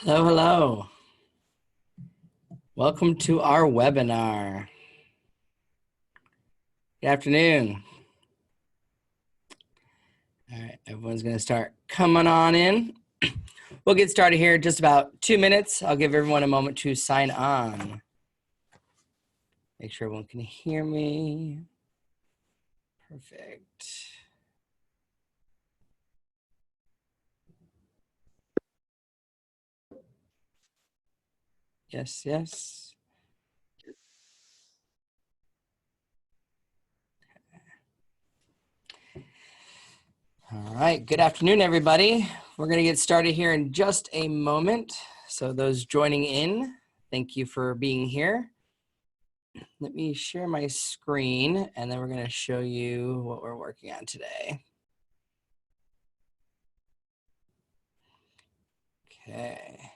Hello, hello. Welcome to our webinar. Good afternoon. All right, everyone's going to start coming on in. We'll get started here in just about 2 minutes. I'll give everyone a moment to sign on. Make sure everyone can hear me. Perfect. Yes, yes. All right, good afternoon, everybody. We're going to get started here in just a moment. So those joining in, thank you for being here. Let me share my screen, and then we're going to show you what we're working on today. Okay.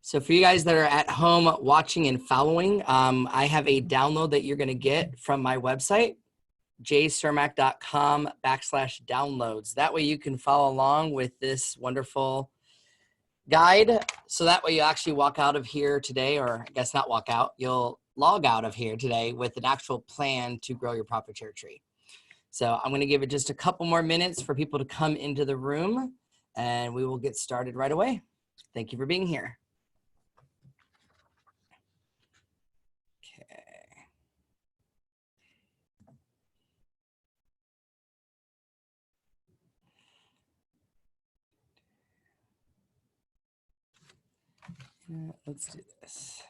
So for you guys that are at home watching and following, I have a download that you're going to get from my website, jaycermak.com/downloads. That way you can follow along with this wonderful guide. So that way you actually walk out of here today, or I guess not walk out, you'll log out of here today with an actual plan to grow your profit share tree. So I'm going to give it just a couple more minutes for people to come into the room, and we will get started right away. Thank you for being here. Let's do this.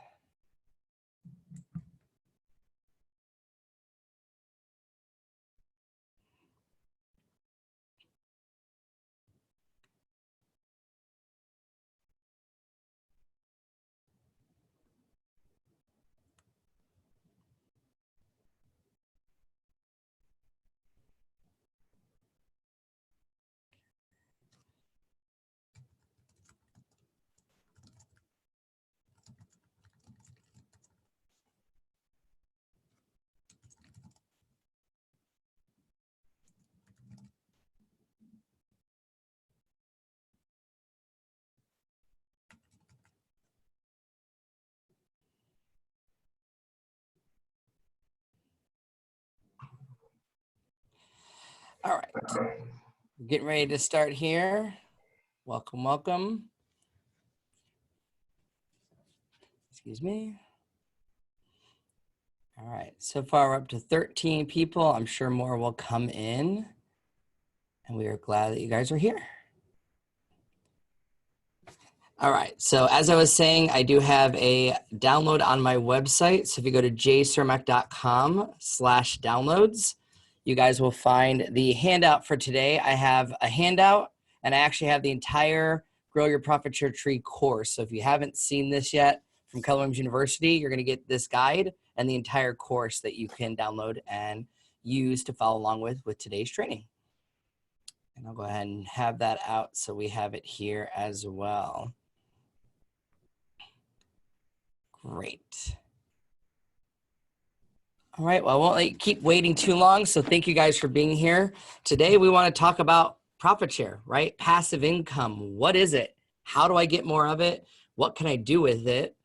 All right, getting ready to start here. Welcome, welcome. Excuse me. All right, so far we're up to 13 people. I'm sure more will come in, and we are glad that you guys are here. All right, so as I was saying, I do have a download on my website. So if you go to jaycermak.com/downloads, you guys will find the handout for today. I have a handout, and I actually have the entire Grow Your Profit Share Tree course. So if you haven't seen this yet from KWU University, you're going to get this guide and the entire course that you can download and use to follow along with today's training. And I'll go ahead and have that out so we have it here as well. Great. All right, well, I won't keep waiting too long, so thank you guys for being here. Today, we want to talk about profit share, right? Passive income. What is it? How do I get more of it? What can I do with it,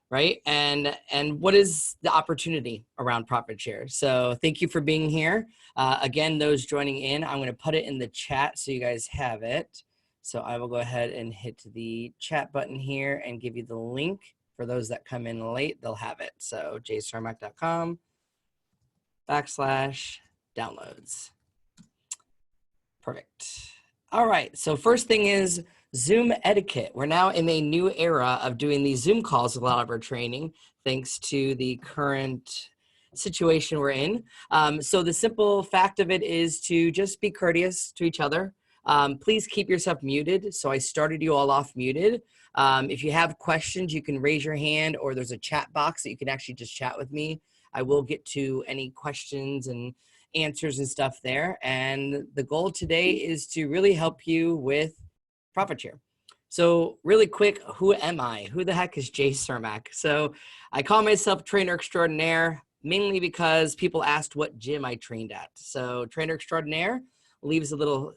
right? And what is the opportunity around profit share? So thank you for being here. Again, those joining in, I'm going to put it in the chat so you guys have it. So I will go ahead and hit the chat button here and give you the link. For those that come in late, they'll have it. So jaycermak.com/downloads. Perfect. All right, so first thing is Zoom etiquette. We're now in a new era of doing these Zoom calls with a lot of our training, thanks to the current situation we're in. So the simple fact of it is to just be courteous to each other. Please keep yourself muted. So I started you all off muted. If you have questions, you can raise your hand, or there's a chat box that you can actually just chat with me. I will get to any questions and answers and stuff there. And the goal today is to really help you with profit share. So really quick, who am I? Who the heck is Jay Cermak? So I call myself Trainer Extraordinaire, mainly because people asked what gym I trained at. So Trainer Extraordinaire leaves a little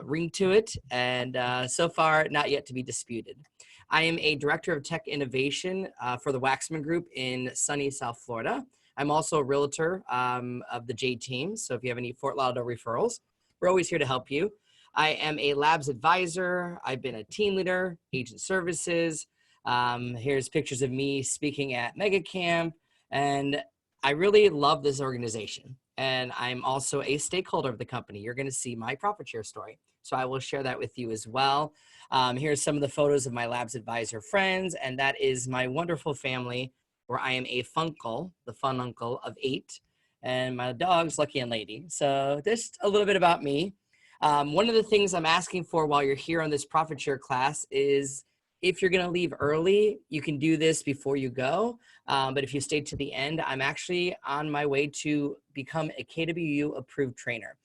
ring to it, and so far not yet to be disputed. I am a director of tech innovation for the Waxman Group in sunny South Florida. I'm also a realtor of the J team. So if you have any Fort Lauderdale referrals, we're always here to help you. I am a labs advisor. I've been a team leader, agent services. Here's pictures of me speaking at Mega Camp. And I really love this organization. And I'm also a stakeholder of the company. You're going to see my profit share story. So I will share that with you as well. Here's some of the photos of my labs advisor friends. And that is my wonderful family, where I am a funkle, the fun uncle of 8, and my dog's Lucky and Lady. So just a little bit about me. One of the things I'm asking for while you're here on this profit share class is, if you're going to leave early, you can do this before you go. But if you stay to the end, I'm actually on my way to become a KWU approved trainer.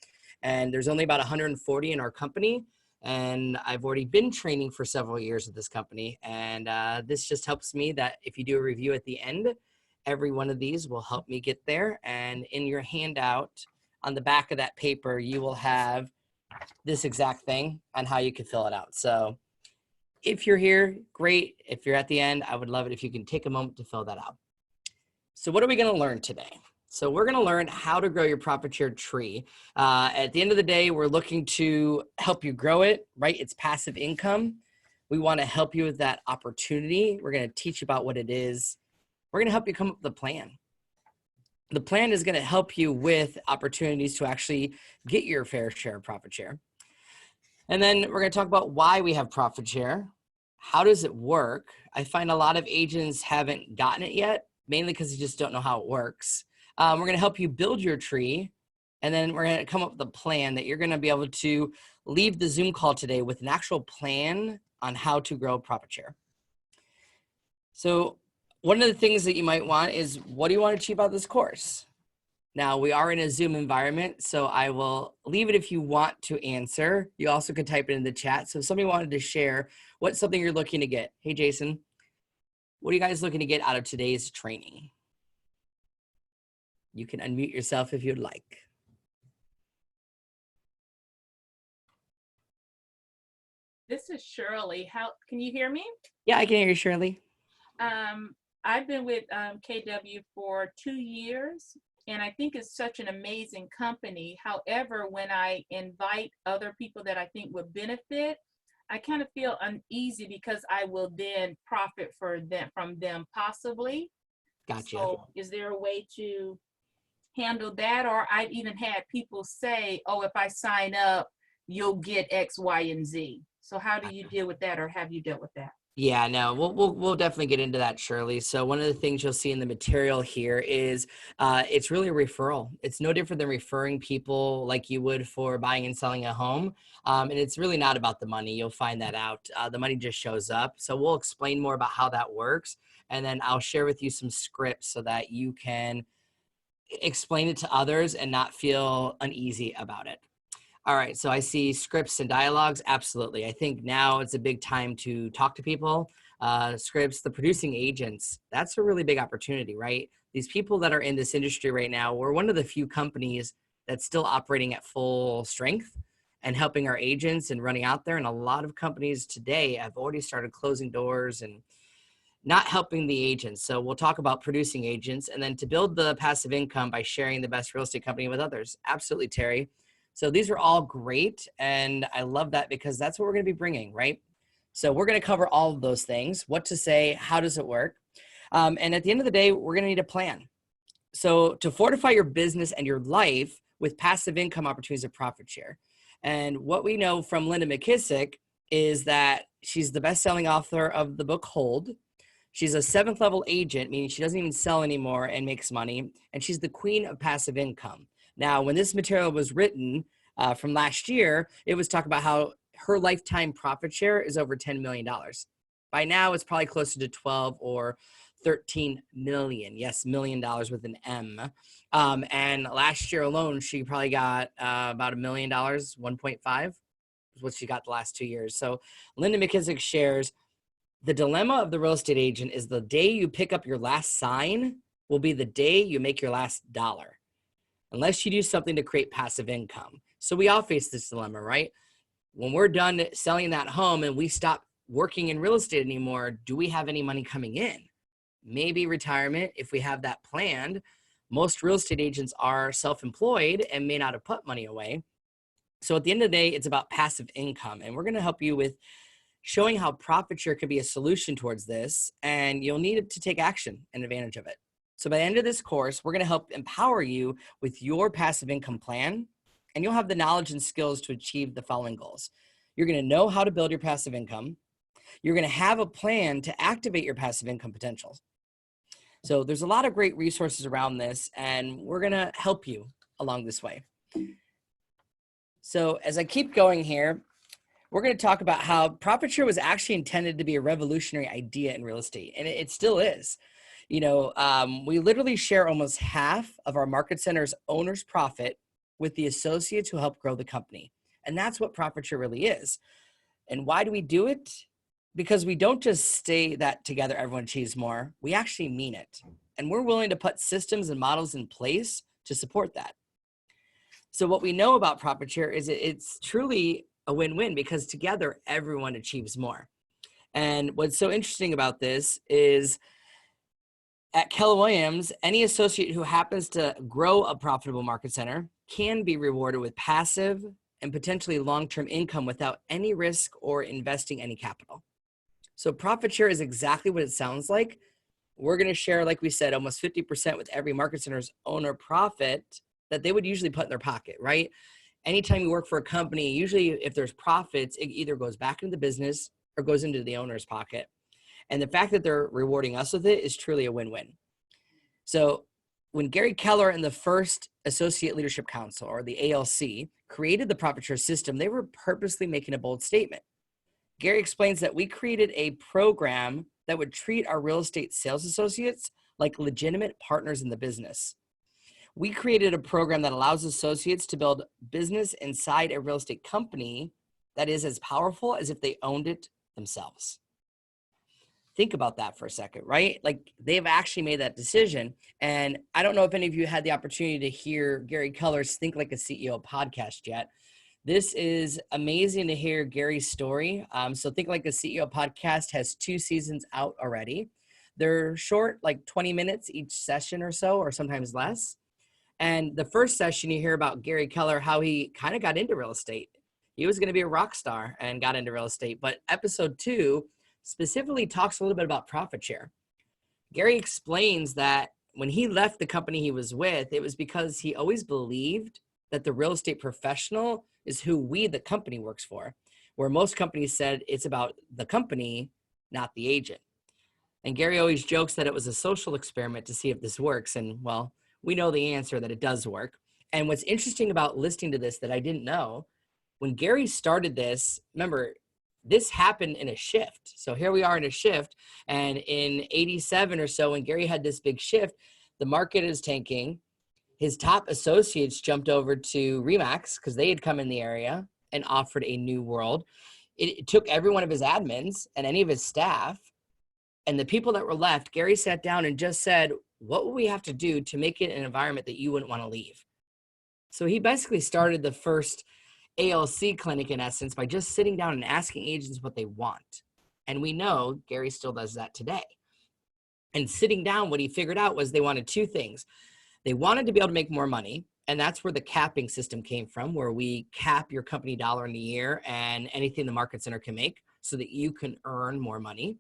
And there's only about 140 in our company. And I've already been training for several years at this company. And this just helps me that if you do a review at the end, every one of these will help me get there. And in your handout on the back of that paper, you will have this exact thing on how you can fill it out. So if you're here, great. If you're at the end, I would love it if you can take a moment to fill that out. So what are we going to learn today? So we're going to learn how to grow your profit share tree. At the end of the day, we're looking to help you grow it, right? It's passive income. We want to help you with that opportunity. We're going to teach you about what it is. We're going to help you come up with a plan. The plan is going to help you with opportunities to actually get your fair share of profit share. And then we're going to talk about why we have profit share. How does it work? I find a lot of agents haven't gotten it yet, mainly because they just don't know how it works. We're going to help you build your tree, and then we're going to come up with a plan that you're going to be able to leave the Zoom call today with an actual plan on how to grow profit share. So one of the things that you might want is, what do you want to achieve out of this course? Now, we are in a Zoom environment, so I will leave it if you want to answer. You also can type it in the chat. So if somebody wanted to share what's something you're looking to get. Hey, Jason, what are you guys looking to get out of today's training? You can unmute yourself if you'd like. This is Shirley. How can you hear me? Yeah, I can hear you, Shirley. I've been with KW for 2 years, and I think it's such an amazing company. However, when I invite other people that I think would benefit, I kind of feel uneasy because I will then profit from them possibly. Gotcha. So is there a way to handle that? Or I've even had people say, oh, if I sign up, you'll get X, Y, and Z. So how do you deal with that, or have you dealt with that? Yeah, no, we'll definitely get into that, Shirley. So one of the things you'll see in the material here is it's really a referral. It's no different than referring people like you would for buying and selling a home. And it's really not about the money. You'll find that out. The money just shows up. So we'll explain more about how that works. And then I'll share with you some scripts so that you can explain it to others and not feel uneasy about it. All right, so I see scripts and dialogues. Absolutely. I think now it's a big time to talk to people. Scripts, the producing agents, that's a really big opportunity, right? These people that are in this industry right now, we're one of the few companies that's still operating at full strength and helping our agents and running out there. And a lot of companies today have already started closing doors and not helping the agents. So we'll talk about producing agents, and then to build the passive income by sharing the best real estate company with others. Absolutely, Terry. So these are all great, and I love that because that's what we're going to be bringing, right? So we're going to cover all of those things, what to say, how does it work? And at the end of the day, we're going to need a plan. So to fortify your business and your life with passive income opportunities of profit share. And what we know from Linda McKissick is that she's the best-selling author of the book Hold. She's a 7th level agent, meaning she doesn't even sell anymore and makes money. And she's the queen of passive income. Now, when this material was written from last year, it was talking about how her lifetime profit share is over $10 million. By now, it's probably closer to 12 or 13 million. Yes, $1 million with an M. And last year alone, she probably got about $1 million, 1.5 is what she got the last 2 years. So Linda McKissick shares, the dilemma of the real estate agent is the day you pick up your last sign will be the day you make your last dollar, unless you do something to create passive income. So we all face this dilemma, right? When we're done selling that home and we stop working in real estate anymore, do we have any money coming in? Maybe retirement, if we have that planned. Most real estate agents are self-employed and may not have put money away. So at the end of the day, it's about passive income. And we're going to help you with showing how profit share could be a solution towards this. And you'll need to take action and advantage of it. So by the end of this course, we're going to help empower you with your passive income plan. And you'll have the knowledge and skills to achieve the following goals. You're going to know how to build your passive income. You're going to have a plan to activate your passive income potentials. So there's a lot of great resources around this, and we're going to help you along this way. So as I keep going here, we're going to talk about how profit share was actually intended to be a revolutionary idea in real estate, and it still is. We literally share almost half of our market center's owner's profit with the associates who help grow the company. And that's what profit share really is. And why do we do it? Because we don't just say that together everyone achieves more, we actually mean it. And we're willing to put systems and models in place to support that. So what we know about profit share is it's truly a win-win because together everyone achieves more. And what's so interesting about this is at Keller Williams, any associate who happens to grow a profitable market center can be rewarded with passive and potentially long-term income without any risk or investing any capital. So profit share is exactly what it sounds like. We're going to share, like we said, almost 50% with every market center's owner profit that they would usually put in their pocket, right? Anytime you work for a company, usually if there's profits, it either goes back into the business or goes into the owner's pocket. And the fact that they're rewarding us with it is truly a win-win. So when Gary Keller and the first Associate Leadership Council, or the ALC, created the profit share system, they were purposely making a bold statement. Gary explains that we created a program that would treat our real estate sales associates like legitimate partners in the business. We created a program that allows associates to build business inside a real estate company that is as powerful as if they owned it themselves. Think about that for a second, right? Like they've actually made that decision. And I don't know if any of you had the opportunity to hear Gary Keller's Think Like a CEO podcast yet. This is amazing to hear Gary's story. So Think Like a CEO podcast has 2 seasons out already. They're short, like 20 minutes each session or so, or sometimes less. And the first session, you hear about Gary Keller, how he kind of got into real estate. He was going to be a rock star and got into real estate. But episode 2 specifically talks a little bit about profit share. Gary explains that when he left the company he was with, it was because he always believed that the real estate professional is who we, the company, works for, where most companies said it's about the company, not the agent. And Gary always jokes that it was a social experiment to see if this works. And well, we know the answer, that it does work. And what's interesting about listening to this that I didn't know, when Gary started this, remember, this happened in a shift. So here we are in a shift. And in 87 or so, when Gary had this big shift, the market is tanking. His top associates jumped over to Remax because they had come in the area and offered a new world. It took every one of his admins and any of his staff, and the people that were left, Gary sat down and just said, what will we have to do to make it an environment that you wouldn't want to leave? So he basically started the first ALC clinic in essence by just sitting down and asking agents what they want. And we know Gary still does that today. And sitting down, what he figured out was they wanted 2 things. They wanted to be able to make more money. And that's where the capping system came from, where we cap your company dollar in a year and anything the market center can make so that you can earn more money.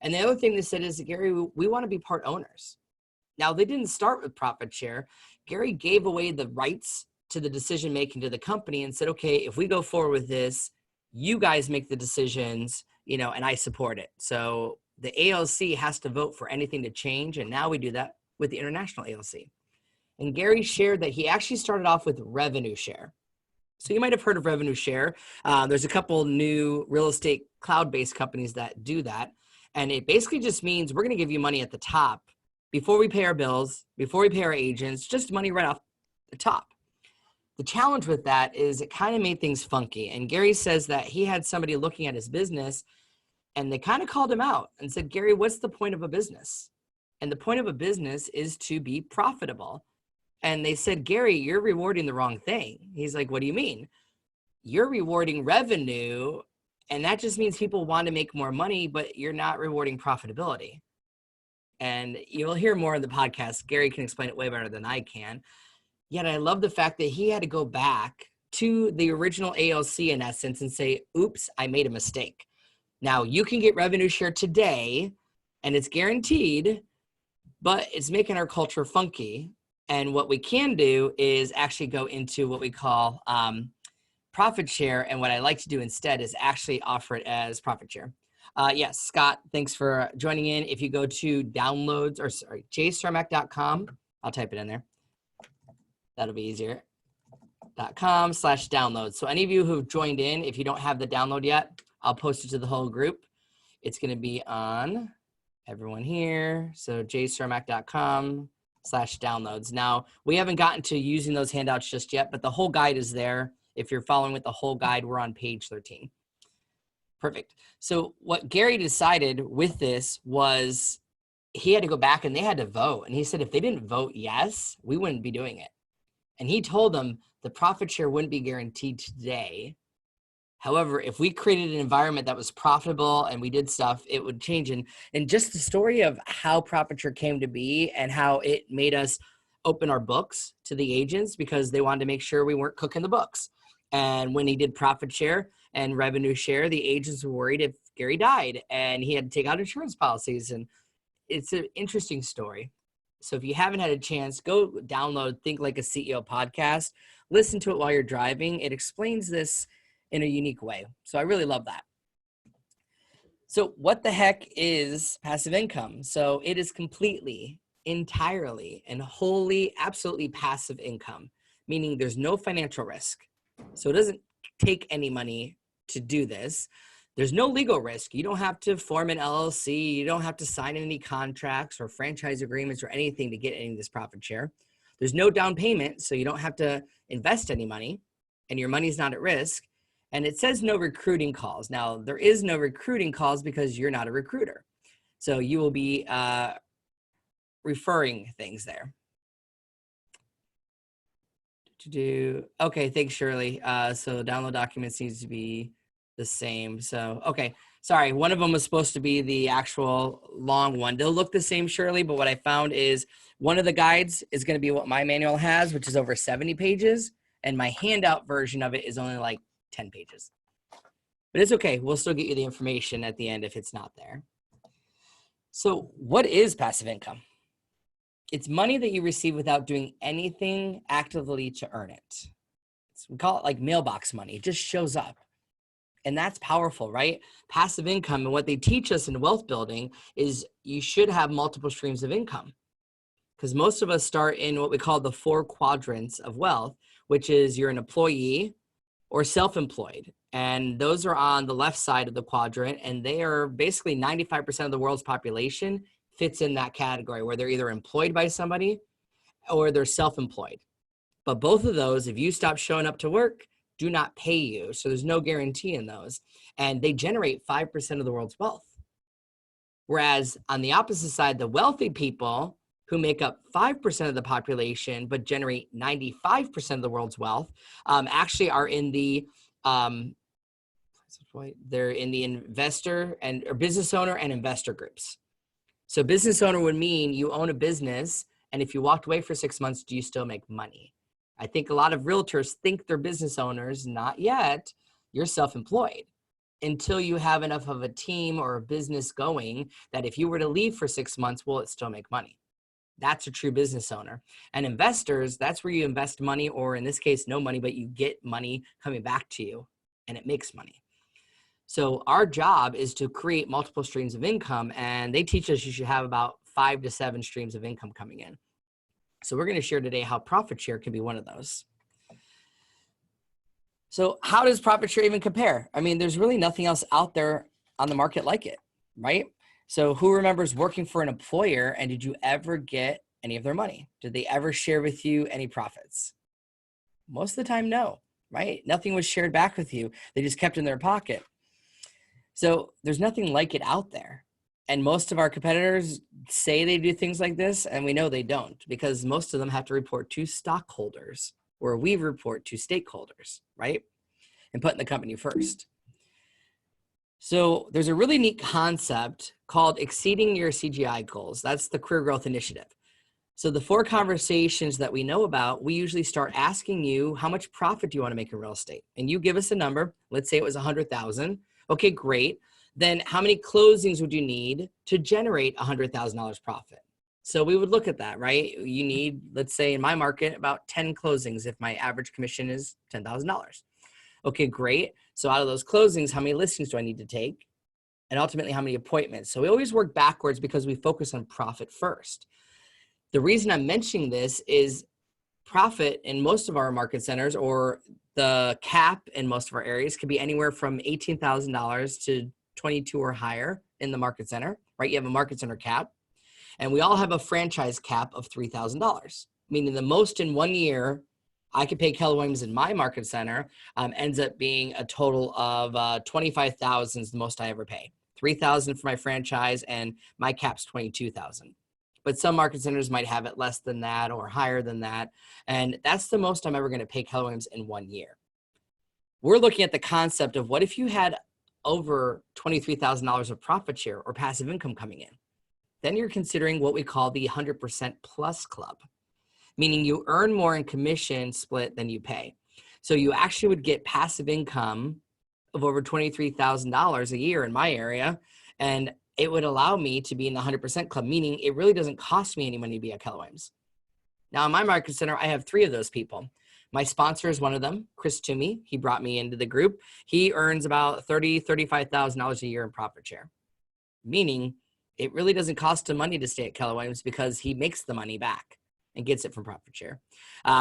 And the other thing they said is, Gary, we want to be part owners. Now, they didn't start with profit share. Gary gave away the rights to the decision making to the company and said, okay, if we go forward with this, you guys make the decisions, and I support it. So the ALC has to vote for anything to change. And now we do that with the international ALC. And Gary shared that he actually started off with revenue share. So you might have heard of revenue share. There's a couple new real estate cloud-based companies that do that. And it basically just means we're going to give you money at the top before we pay our bills, before we pay our agents, just money right off the top. The challenge with that is it kind of made things funky. And Gary says that he had somebody looking at his business and they kind of called him out and said, Gary, what's the point of a business? And the point of a business is to be profitable. And they said, Gary, you're rewarding the wrong thing. He's like, what do you mean? You're rewarding revenue, and that just means people want to make more money, but you're not rewarding profitability. And you'll hear more in the podcast. Gary can explain it way better than I can. Yet I love the fact that he had to go back to the original ALC in essence and say, oops, I made a mistake. Now you can get revenue share today and it's guaranteed, but it's making our culture funky. And what we can do is actually go into what we call profit share. And what I like to do instead is actually offer it as profit share. Yes, Scott, thanks for joining in. If you go to downloads, or sorry, jaycermak.com, I'll type it in there. That'll be easier. .com/download. So any of you who've joined in, if you don't have the download yet, I'll post it to the whole group. It's going to be on everyone here. So jaycermak.com/downloads. Now, we haven't gotten to using those handouts just yet, but the whole guide is there. If you're following with the whole guide, we're on page 13. Perfect. So what Gary decided with this was he had to go back and they had to vote. And he said, if they didn't vote yes, we wouldn't be doing it. And he told them the profit share wouldn't be guaranteed today. However, if we created an environment that was profitable and we did stuff, it would change. And just the story of how profit share came to be and how it made us open our books to the agents because they wanted to make sure we weren't cooking the books. And when he did profit share and revenue share, the agents were worried if Gary died and he had to take out insurance policies. And it's an interesting story. So if you haven't had a chance, go download Think Like a CEO podcast. Listen to it while you're driving. It explains this in a unique way. So I really love that. So what the heck is passive income? So it is completely, entirely, and wholly, absolutely passive income, meaning there's no financial risk. So it doesn't take any money to do this. There's no legal risk. You don't have to form an LLC. You don't have to sign any contracts or franchise agreements or anything to get any of this profit share. There's no down payment, so you don't have to invest any money, and your money's not at risk. And it says no recruiting calls. Now, there is no recruiting calls because you're not a recruiter. So you will be referring things there. Okay, thanks, Shirley. So download documents needs to be the same. So, okay, sorry. One of them was supposed to be the actual long one. They'll look the same, Shirley, but what I found is one of the guides is going to be what my manual has, which is over 70 pages. And my handout version of it is only like 10 pages. But it's okay. We'll still get you the information at the end if it's not there. So what is passive income? It's money that you receive without doing anything actively to earn it. We call it like mailbox money. It just shows up. And that's powerful, right? Passive income. And what they teach us in wealth building is you should have multiple streams of income. Because most of us start in what we call the 4 quadrants of wealth, which is you're an employee or self-employed. And those are on the left side of the quadrant. And they are basically 95% of the world's population fits in that category where they're either employed by somebody or they're self-employed. But both of those, if you stop showing up to work, do not pay you. So there's no guarantee in those. And they generate 5% of the world's wealth. Whereas on the opposite side, the wealthy people who make up 5% of the population, but generate 95% of the world's wealth, actually are in the, they're in the investor or business owner and investor groups. So business owner would mean you own a business. And if you walked away for 6 months, do you still make money? I think a lot of realtors think they're business owners. Not yet. You're self-employed until you have enough of a team or a business going that if you were to leave for 6 months, will it still make money? That's a true business owner. And investors, that's where you invest money, or in this case, no money, but you get money coming back to you and it makes money. So our job is to create multiple streams of income, and they teach us you should have about 5 to 7 streams of income coming in. So we're going to share today how profit share can be one of those. So how does profit share even compare? I mean, there's really nothing else out there on the market like it, right? So who remembers working for an employer, and did you ever get any of their money? Did they ever share with you any profits? Most of the time, no, right? Nothing was shared back with you. They just kept in their pocket. So there's nothing like it out there. And most of our competitors say they do things like this, and we know they don't, because most of them have to report to stockholders, where we report to stakeholders, right? And putting the company first. So there's a really neat concept called exceeding your CGI goals. That's the Career Growth Initiative. So the 4 conversations that we know about, we usually start asking you, how much profit do you want to make in real estate? And you give us a number. Let's say it was 100,000. Okay, great. Then how many closings would you need to generate $100,000 profit? So we would look at that, right? You need, let's say in my market, about 10 closings if my average commission is $10,000. Okay, great. So out of those closings, how many listings do I need to take? And ultimately, how many appointments? So we always work backwards because we focus on profit first. The reason I'm mentioning this is profit in most of our market centers, or the cap in most of our areas, can be anywhere from $18,000 to 22 or higher in the market center, right? You have a market center cap, and we all have a franchise cap of $3,000, meaning the most in 1 year I could pay Keller Williams in my market center ends up being a total of 25,000 is the most I ever pay. 3,000 for my franchise, and my cap's 22,000. But some market centers might have it less than that or higher than that. And that's the most I'm ever going to pay Keller Williams in 1 year. We're looking at the concept of, what if you had over $23,000 of profit share or passive income coming in? Then you're considering what we call the 100% plus club, meaning you earn more in commission split than you pay. So you actually would get passive income of over $23,000 a year in my area, and it would allow me to be in the 100% club, meaning it really doesn't cost me any money to be at Keller Williams. Now, in my market center, I have 3 of those people. My sponsor is one of them, Chris Toomey. He brought me into the group. He earns about $30,000, $35,000 a year in profit share, meaning it really doesn't cost him money to stay at Keller Williams because he makes the money back and gets it from profit share.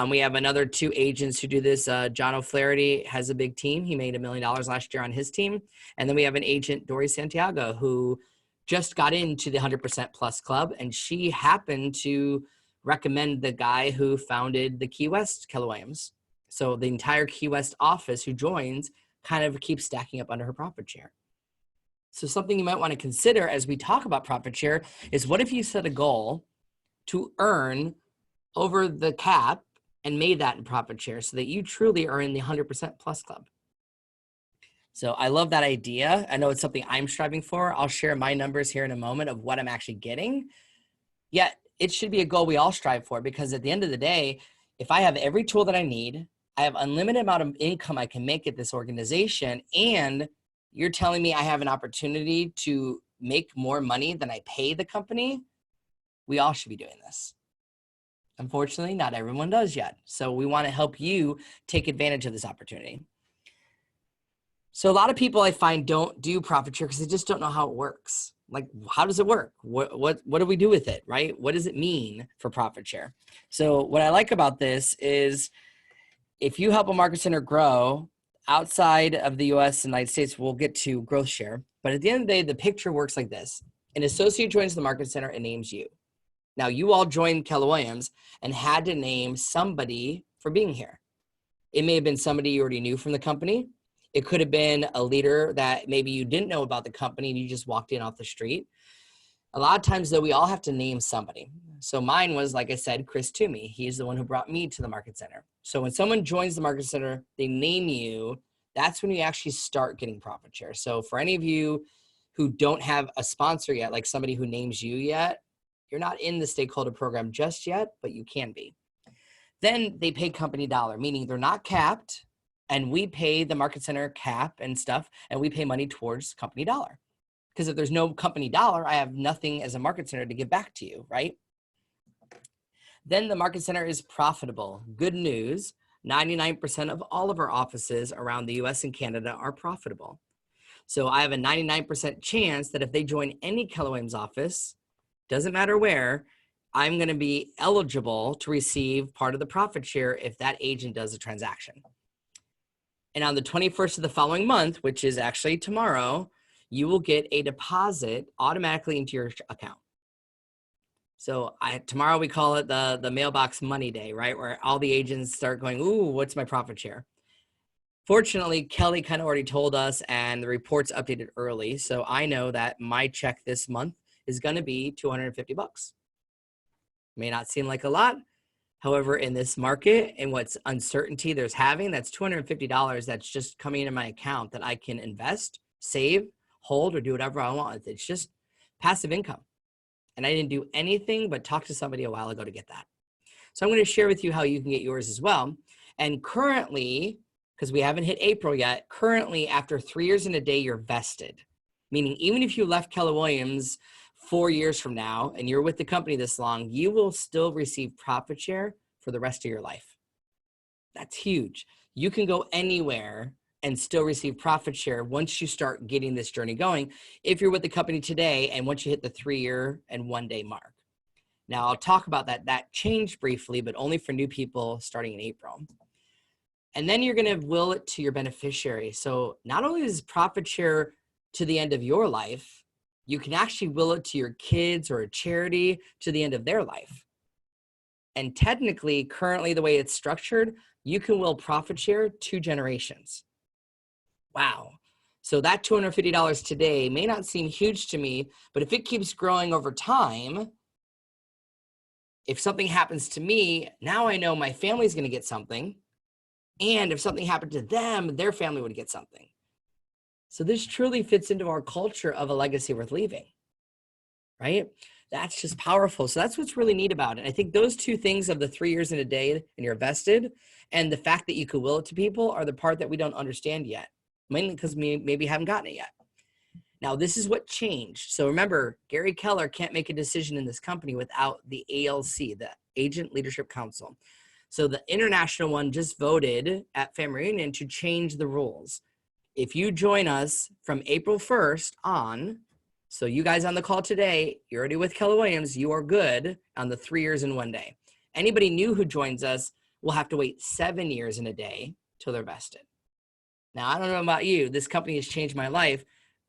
We have another 2 agents who do this. John O'Flaherty has a big team. He made $1 million last year on his team. And then we have an agent, Dory Santiago, who just got into the 100% plus club. And she happened to recommend the guy who founded the Key West Keller Williams. So the entire Key West office who joins kind of keeps stacking up under her profit share. So something you might want to consider as we talk about profit share is, what if you set a goal to earn over the cap and made that in profit share so that you truly are in the 100% plus club? So I love that idea. I know it's something I'm striving for. I'll share my numbers here in a moment of what I'm actually getting. Yet it should be a goal we all strive for, because at the end of the day, if I have every tool that I need, I have unlimited amount of income I can make at this organization, and you're telling me I have an opportunity to make more money than I pay the company, we all should be doing this. Unfortunately, not everyone does yet. So we want to help you take advantage of this opportunity. So a lot of people I find don't do profit share because they just don't know how it works. Like, how does it work? What do we do with it, right? What does it mean for profit share? So what I like about this is, if you help a market center grow outside of the US and United States, we'll get to growth share. But at the end of the day, the picture works like this. An associate joins the market center and names you. Now, you all joined Keller Williams and had to name somebody for being here. It may have been somebody you already knew from the company. It could have been a leader that maybe you didn't know about the company and you just walked in off the street. A lot of times, though, we all have to name somebody. So mine was, like I said, Chris Toomey. He's the one who brought me to the market center. So when someone joins the market center, they name you. That's when you actually start getting profit share. So for any of you who don't have a sponsor yet, like somebody who names you yet, you're not in the stakeholder program just yet, but you can be. Then they pay company dollar, meaning they're not capped, and we pay the market center cap and stuff, and we pay money towards company dollar. Because if there's no company dollar, I have nothing as a market center to give back to you, right? Then the market center is profitable. Good news, 99% of all of our offices around the US and Canada are profitable. So I have a 99% chance that if they join any Keller Williams office, doesn't matter where, I'm going to be eligible to receive part of the profit share if that agent does a transaction. And on the 21st of the following month, which is actually tomorrow, you will get a deposit automatically into your account. So tomorrow we call it the mailbox money day, right? Where all the agents start going, ooh, what's my profit share? Fortunately, Kelly kind of already told us and the report's updated early. So I know that my check this month is going to be $250. May not seem like a lot. However, in this market and what's uncertainty there's having, that's $250 that's just coming into my account that I can invest, save, hold, or do whatever I want with. It's just passive income. And I didn't do anything but talk to somebody a while ago to get that. So I'm going to share with you how you can get yours as well. And currently, because we haven't hit April yet, currently after 3 years and a day, you're vested. Meaning even if you left Keller Williams 4 years from now and you're with the company this long, you will still receive profit share for the rest of your life. That's huge. You can go anywhere and still receive profit share once you start getting this journey going if you're with the company today and once you hit the 3 year and 1 day mark. Now I'll talk about that change briefly, but only for new people starting in April. And then you're going to will it to your beneficiary. So not only is profit share to the end of your life, you can actually will it to your kids or a charity to the end of their life. And technically, currently, the way it's structured, you can will profit share 2 generations. Wow. So that $250 today may not seem huge to me, but if it keeps growing over time, if something happens to me, now I know my family's going to get something. And if something happened to them, their family would get something. So this truly fits into our culture of a legacy worth leaving, right? That's just powerful. So that's what's really neat about it. I think those 2 things of the 3 years in a day and you're vested and the fact that you could will it to people are the part that we don't understand yet, mainly because we maybe haven't gotten it yet. Now, this is what changed. So remember, Gary Keller can't make a decision in this company without the ALC, the Agent Leadership Council. So the international one just voted at Family Reunion to change the rules. If you join us from April 1st on, so you guys on the call today, you're already with Keller Williams, you are good on the 3 years and 1 day. Anybody new who joins us will have to wait 7 years and a day till they're vested. Now, I don't know about you. This company has changed my life.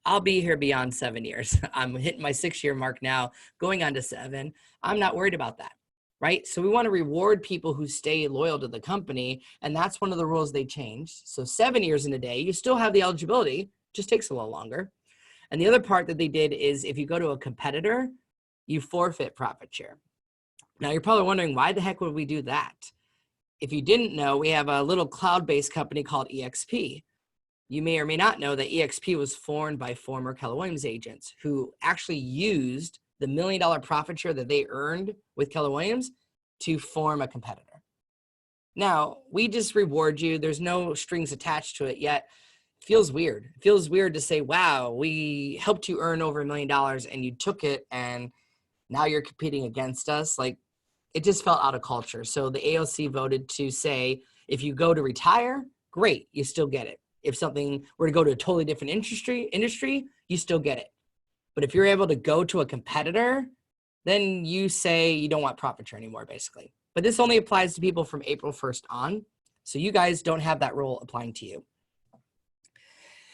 I'll be here beyond 7 years. I'm hitting my 6-year mark now, going on to 7. I'm not worried about that, right? So we want to reward people who stay loyal to the company, and that's one of the rules they changed. So 7 years in a day, you still have the eligibility, just takes a little longer. And the other part that they did is if you go to a competitor, you forfeit profit share. Now, you're probably wondering, why the heck would we do that? If you didn't know, we have a little cloud-based company called EXP. You may or may not know that EXP was formed by former Keller Williams agents who actually used the $1 million profit share that they earned with Keller Williams to form a competitor. Now, we just reward you. There's no strings attached to it yet. It feels weird. It feels weird to say, wow, we helped you earn over $1 million and you took it and now you're competing against us. Like, it just felt out of culture. So the AOC voted to say, if you go to retire, great, you still get it. If something were to go to a totally different industry, you still get it. But if you're able to go to a competitor, then you say you don't want profit share anymore, basically. But this only applies to people from April 1st on. So you guys don't have that rule applying to you.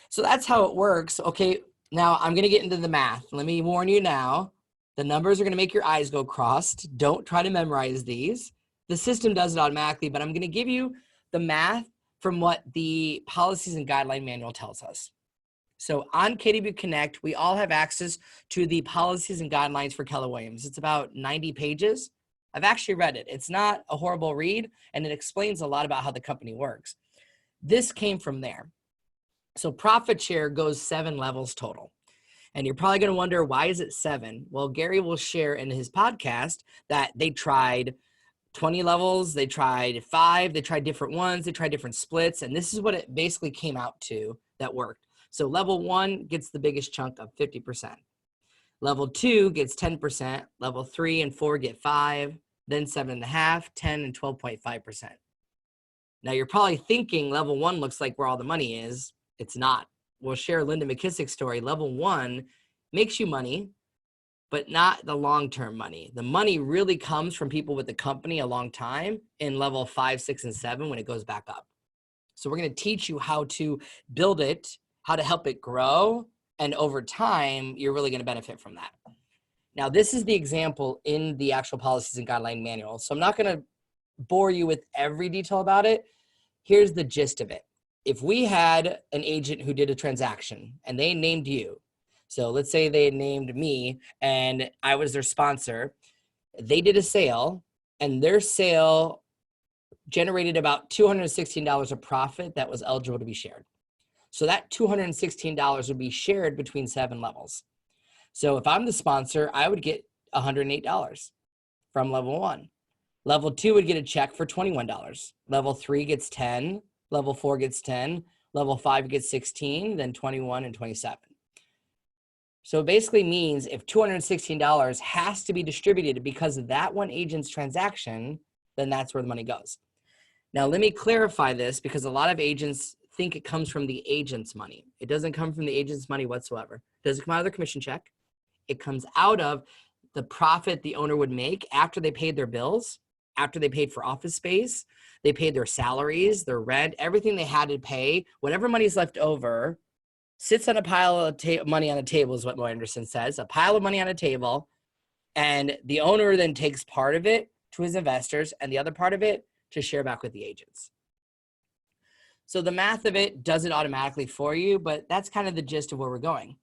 So that's how it works. Okay, now I'm going to get into the math. Let me warn you now. The numbers are going to make your eyes go crossed. Don't try to memorize these. The system does it automatically, but I'm going to give you the math from what the policies and guideline manual tells us. So on KW Connect, we all have access to the policies and guidelines for Keller Williams. It's about 90 pages. I've actually read it. It's not a horrible read, and it explains a lot about how the company works. This came from there. So profit share goes 7 levels total. And you're probably going to wonder, why is it 7? Well, Gary will share in his podcast that they tried 20 levels, they tried 5, they tried different ones, they tried different splits, and this is what it basically came out to that worked. So level 1 gets the biggest chunk of 50%. Level 2 gets 10%. Level 3 and 4 get 5, then 7.5, 10, and 12.5%. Now you're probably thinking level 1 looks like where all the money is. It's not. We'll share Linda McKissick's story. Level 1 makes you money, but not the long-term money. The money really comes from people with the company a long time in level 5, 6, and 7 when it goes back up. So we're going to teach you how to build it, how to help it grow, and over time, you're really going to benefit from that. Now, this is the example in the actual policies and guideline manual. So I'm not going to bore you with every detail about it. Here's the gist of it. if we had an agent who did a transaction and they named you, so let's say they named me and I was their sponsor, they did a sale and their sale generated about $216 of profit that was eligible to be shared. So that $216 would be shared between 7 levels. So if I'm the sponsor, I would get $108 from level 1. Level 2 would get a check for $21. Level 3 gets 10. Level 4 gets 10. Level 5 gets 16, then 21 and 27. So it basically means if $216 has to be distributed because of that one agent's transaction, then that's where the money goes. Now, let me clarify this because a lot of agents think it comes from the agent's money. It doesn't come from the agent's money whatsoever. It doesn't come out of their commission check. It comes out of the profit the owner would make after they paid their bills, after they paid for office space, they paid their salaries, their rent, everything they had to pay, whatever money's left over sits on a pile of money on a table is what Mo Anderson says, a pile of money on a table. And the owner then takes part of it to his investors and the other part of it to share back with the agents. So the math of it does it automatically for you, but that's kind of the gist of where we're going.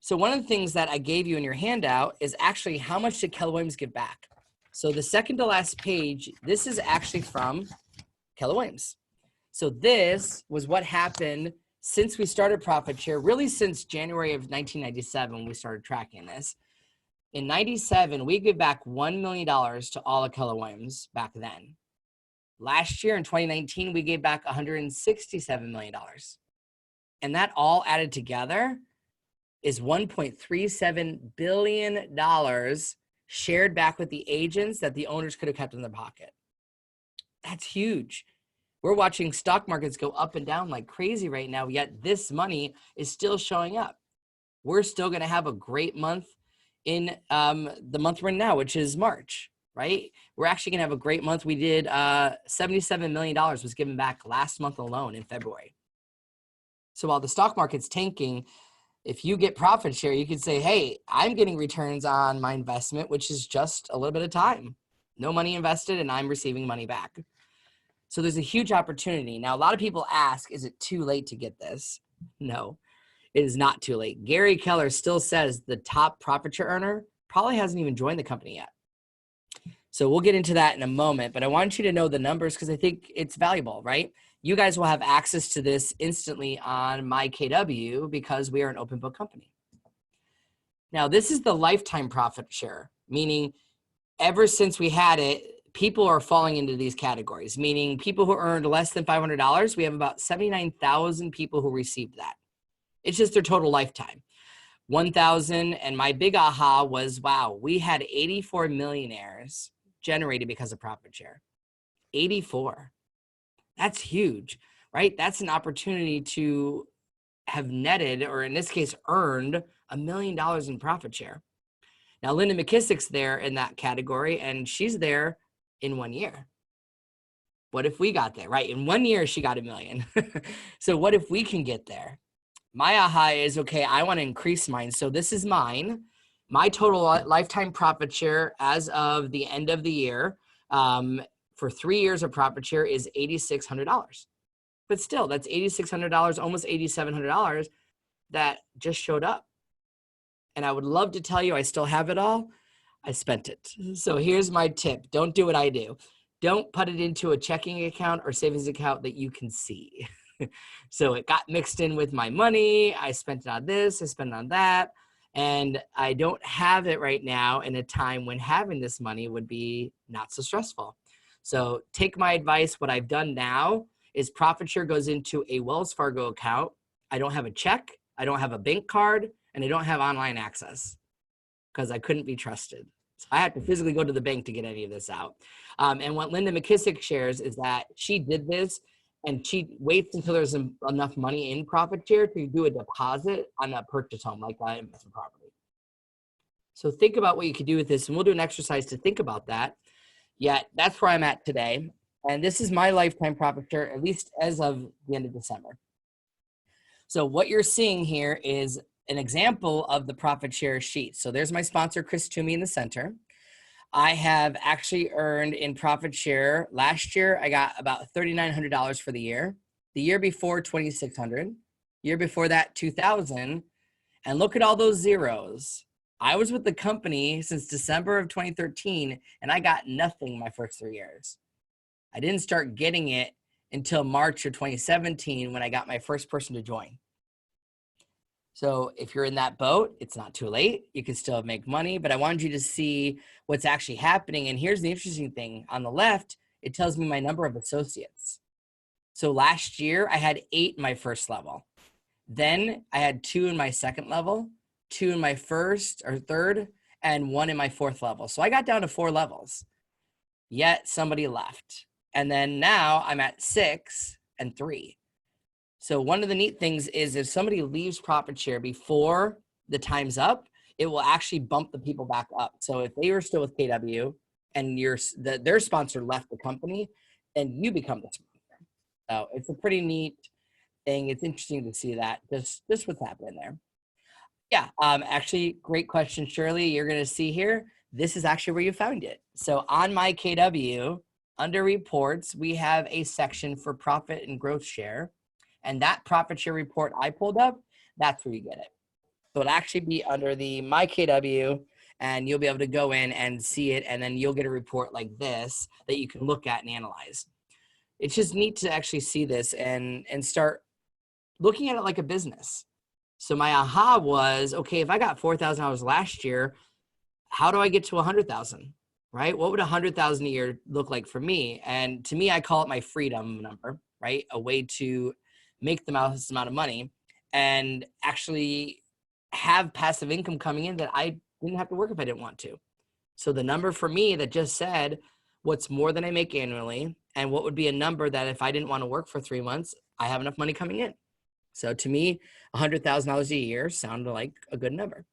So one of the things that I gave you in your handout is actually how much did Keller Williams give back? So the second to last page, this is actually from Keller Williams. So this was what happened since we started profit share, really since January of 1997 when we started tracking this. In 97, we gave back $1 million to all of Keller Williams back then. Last year in 2019, we gave back $167 million. And that all added together is $1.37 billion shared back with the agents that the owners could have kept in their pocket. That's huge. We're watching stock markets go up and down like crazy right now, yet this money is still showing up. We're still going to have a great month in the month we're in now, which is March, right? We're actually going to have a great month. We did $77 million was given back last month alone in February. So while the stock market's tanking, if you get profit share, you could say, hey, I'm getting returns on my investment, which is just a little bit of time. No money invested and I'm receiving money back. So there's a huge opportunity. Now, a lot of people ask, is it too late to get this? No, it is not too late. Gary Keller still says the top profit share earner probably hasn't even joined the company yet. So we'll get into that in a moment, but I want you to know the numbers because I think it's valuable, right? You guys will have access to this instantly on my KW because we are an open book company. Now, this is the lifetime profit share, meaning ever since we had it, people are falling into these categories, meaning people who earned less than $500, we have about 79,000 people who received that. It's just their total lifetime. 1,000, and my big aha was, wow, we had 84 millionaires generated because of profit share. 84. That's huge, right? That's an opportunity to have netted, or in this case, earned $1 million in profit share. Now, Linda McKissick's there in that category, and she's there in 1 year. What if we got there, right? In 1 year, she got $1 million. So what if we can get there? My aha is, okay, I want to increase mine. So this is mine. My total lifetime profit share as of the end of the year for 3 years of profit share is $8,600. But still, that's $8,600, almost $8,700 that just showed up. And I would love to tell you I still have it all. I spent it. So here's my tip. Don't do what I do. Don't put it into a checking account or savings account that you can see. So it got mixed in with my money. I spent it on this, I spent it on that. And I don't have it right now in a time when having this money would be not so stressful. So take my advice. What I've done now is profit share goes into a Wells Fargo account. I don't have a check. I don't have a bank card, and I don't have online access because I couldn't be trusted. So I had to physically go to the bank to get any of this out. And what Linda McKissick shares is that she did this and she waits until there's enough money in profit share to do a deposit on a purchase home, like that investment property. So think about what you could do with this, and we'll do an exercise to think about that. Yet that's where I'm at today. And this is my lifetime profit share, at least as of the end of December. So what you're seeing here is an example of the profit share sheet. So there's my sponsor, Chris Toomey, in the center. I have actually earned in profit share. Last year, I got about $3,900 for the year. The year before, 2,600. Year before that, 2,000. And look at all those zeros. I was with the company since December of 2013, and I got nothing my first 3 years. I didn't start getting it until March of 2017 when I got my first person to join. So if you're in that boat, it's not too late. You can still make money, but I wanted you to see what's actually happening. And here's the interesting thing. On the left, it tells me my number of associates. So last year, I had 8 in my first level. Then I had 2 in my second level, 2 in my first or third, and 1 in my fourth level. So I got down to 4 levels, yet somebody left. And then now I'm at 6 and 3. So one of the neat things is if somebody leaves profit share before the time's up, it will actually bump the people back up. So if they were still with KW and their sponsor left the company, then you become the sponsor. So it's a pretty neat thing. It's interesting to see that just what's happening there. Yeah, actually, great question, Shirley. You're going to see here, this is actually where you found it. So on my KW, under reports, we have a section for profit and growth share. And that profit share report I pulled up, that's where you get it. So it'll actually be under the my KW, and you'll be able to go in and see it. And then you'll get a report like this that you can look at and analyze. It's just neat to actually see this and start looking at it like a business. So my aha was, okay, if I got $4,000 last year, how do I get to 100,000, right? What would 100,000 a year look like for me? And to me, I call it my freedom number, right? A way to make the most amount of money and actually have passive income coming in that I didn't have to work if I didn't want to. So the number for me that just said what's more than I make annually and what would be a number that if I didn't want to work for 3 months, I have enough money coming in. So to me, $100,000 a year sounded like a good number.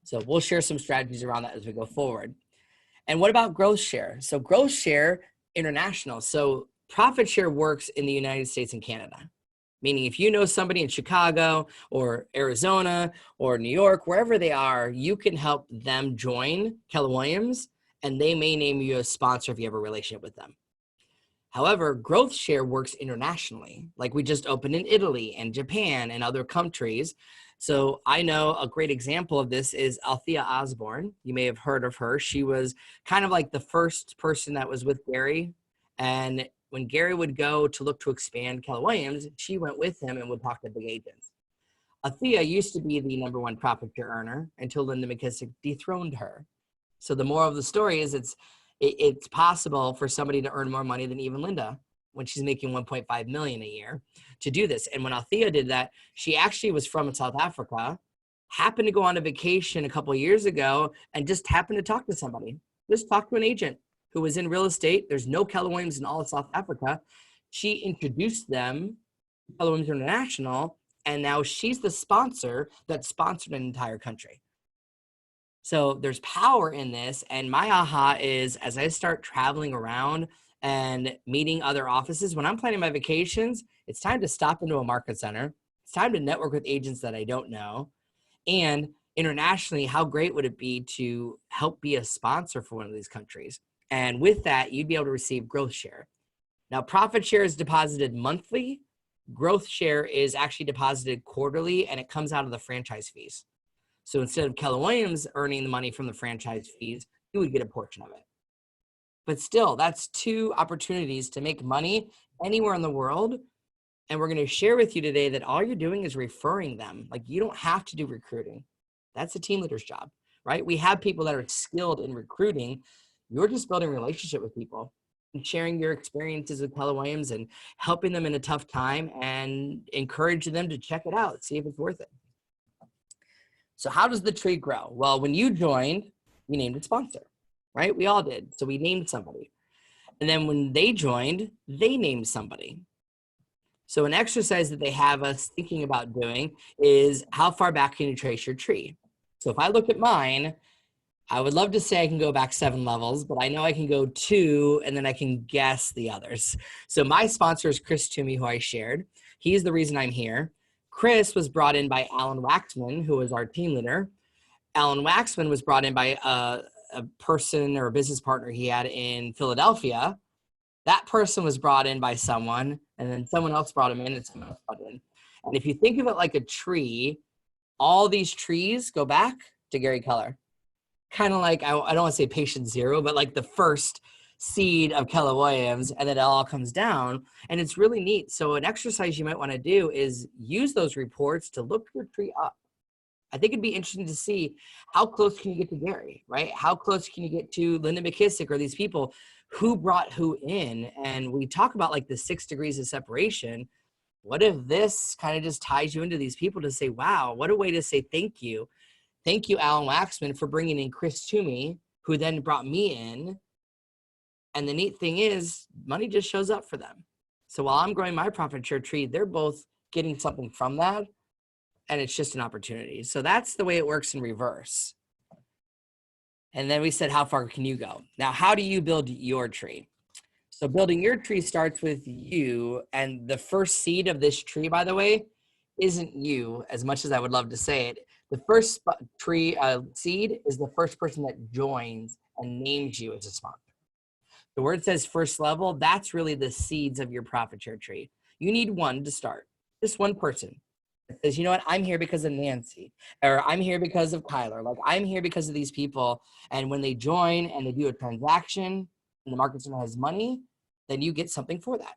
So we'll share some strategies around that as we go forward. And what about growth share? So growth share international. So profit share works in the United States and Canada. Meaning if you know somebody in Chicago or Arizona or New York, wherever they are, you can help them join Keller Williams and they may name you a sponsor if you have a relationship with them. However, growth share works internationally, like we just opened in Italy and Japan and other countries. So I know a great example of this is Althea Osborne. You may have heard of her. She was kind of like the first person that was with Gary. And when Gary would go to look to expand Keller Williams, she went with him and would talk to big agents. Althea used to be the #1 profit share earner until Linda McKissick dethroned her. So the moral of the story is it's possible for somebody to earn more money than even Linda when she's making 1.5 million a year to do this. And when Althea did that, she actually was from South Africa, happened to go on a vacation a couple of years ago and just happened to talk to somebody. Just talk to an agent who was in real estate. There's no Keller Williams in all of South Africa. She introduced them to Keller Williams International, and now she's the sponsor that sponsored an entire country. So there's power in this. And my aha is as I start traveling around and meeting other offices, when I'm planning my vacations, it's time to stop into a market center. It's time to network with agents that I don't know. And internationally, how great would it be to help be a sponsor for one of these countries? And with that, you'd be able to receive growth share. Now, profit share is deposited monthly. Growth share is actually deposited quarterly, and it comes out of the franchise fees. So instead of Keller Williams earning the money from the franchise fees, you would get a portion of it. But still, that's 2 opportunities to make money anywhere in the world. And we're going to share with you today that all you're doing is referring them. Like you don't have to do recruiting. That's a team leader's job, right? We have people that are skilled in recruiting. You're just building a relationship with people and sharing your experiences with Keller Williams and helping them in a tough time and encouraging them to check it out, see if it's worth it. So how does the tree grow? Well, when you joined, we named a sponsor, right? We all did. So we named somebody. And then when they joined, they named somebody. So an exercise that they have us thinking about doing is how far back can you trace your tree? So if I look at mine, I would love to say I can go back 7 levels, but I know I can go 2 and then I can guess the others. So my sponsor is Chris Toomey, who I shared. He's the reason I'm here. Chris was brought in by Alan Waxman, who was our team leader. Alan Waxman was brought in by a person or a business partner he had in Philadelphia. That person was brought in by someone. and then someone else brought them in, and someone else brought it in. And if you think of it like a tree, all these trees go back to Gary Keller. Kind of like, I don't want to say patient zero, but like the first seed of Keller Williams, and then it all comes down, and it's really neat. So an exercise you might want to do is use those reports to look your tree up. I think it'd be interesting to see how close can you get to Gary, right? How close can you get to Linda McKissick or these people who brought who in? And we talk about like the 6 degrees of separation. What if this kind of just ties you into these people to say, wow, what a way to say thank you. Thank you, Alan Waxman, for bringing in Chris Toomey, who then brought me in. And the neat thing is money just shows up for them. So while I'm growing my profit share tree, they're both getting something from that. And it's just an opportunity. So that's the way it works in reverse. And then we said, how far can you go? Now, how do you build your tree? So building your tree starts with you. And the first seed of this tree, by the way, isn't you, as much as I would love to say it. The first tree seed is the first person that joins and names you as a sponsor. The word says first level, that's really the seeds of your profit share tree. You need one to start, just one person that says, you know what, I'm here because of Nancy, or I'm here because of Kyler. Like, I'm here because of these people. And when they join and they do a transaction and the market center has money, then you get something for that.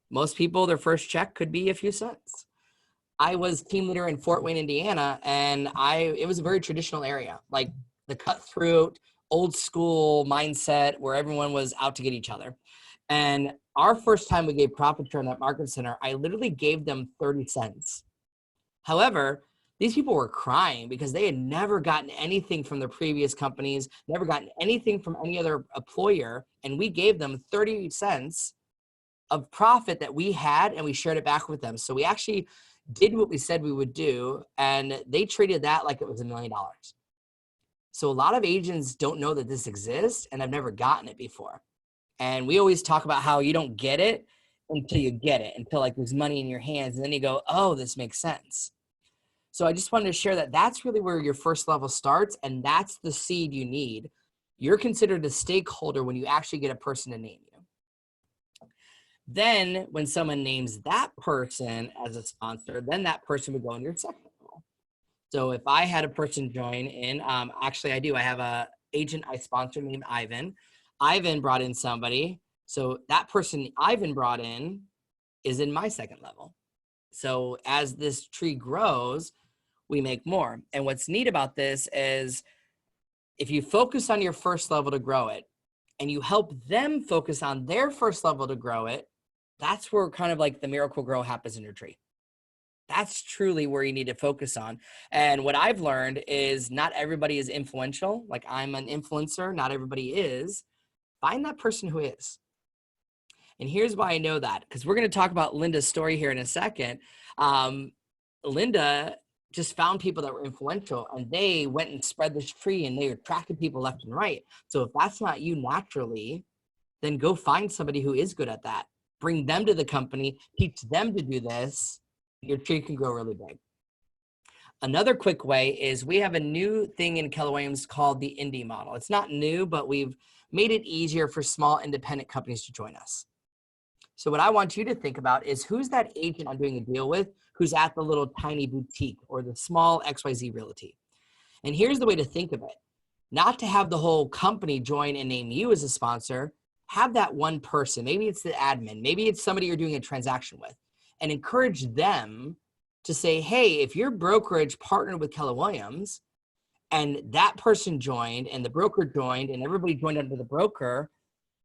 Most people, their first check could be a few cents. I was team leader in Fort Wayne, Indiana, and it was a very traditional area, like the cutthroat, old school mindset where everyone was out to get each other. And our first time we gave profit share in that market center, I literally gave them 30 cents. However, these people were crying because they had never gotten anything from their previous companies, never gotten anything from any other employer. And we gave them 30 cents of profit that we had, and we shared it back with them. So we actually did what we said we would do, and they treated that like it was $1 million. So a lot of agents don't know that this exists, and I've never gotten it before. And we always talk about how you don't get it until you get it, until like there's money in your hands, and then you go, oh, this makes sense. So I just wanted to share that that's really where your first level starts, and that's the seed you need. You're considered a stakeholder when you actually get a person to name you. Then when someone names that person as a sponsor, then that person would go in your second level. So if I had a person join in, actually I do, I have a agent I sponsor named Ivan. Ivan brought in somebody. So that person Ivan brought in is in my second level. So as this tree grows, we make more. And what's neat about this is if you focus on your first level to grow it, and you help them focus on their first level to grow it, that's where kind of like the miracle grow happens in your tree. That's truly where you need to focus on. And what I've learned is not everybody is influential. Like, I'm an influencer, not everybody is. Find that person who is. And here's why I know that, because we're going to talk about Linda's story here in a second. Linda just found people that were influential, and they went and spread this tree, and they attracted people left and right. So if that's not you naturally, then go find somebody who is good at that. Bring them to the company, teach them to do this. Your tree can grow really big. Another quick way is we have a new thing in Keller Williams called the Indie model. It's not new, but we've made it easier for small independent companies to join us. So what I want you to think about is, who's that agent I'm doing a deal with who's at the little tiny boutique or the small XYZ Realty? And here's the way to think of it. Not to have the whole company join and name you as a sponsor. Have that one person. Maybe it's the admin. Maybe it's somebody you're doing a transaction with, and encourage them to say, hey, if your brokerage partnered with Keller Williams and that person joined and the broker joined and everybody joined under the broker,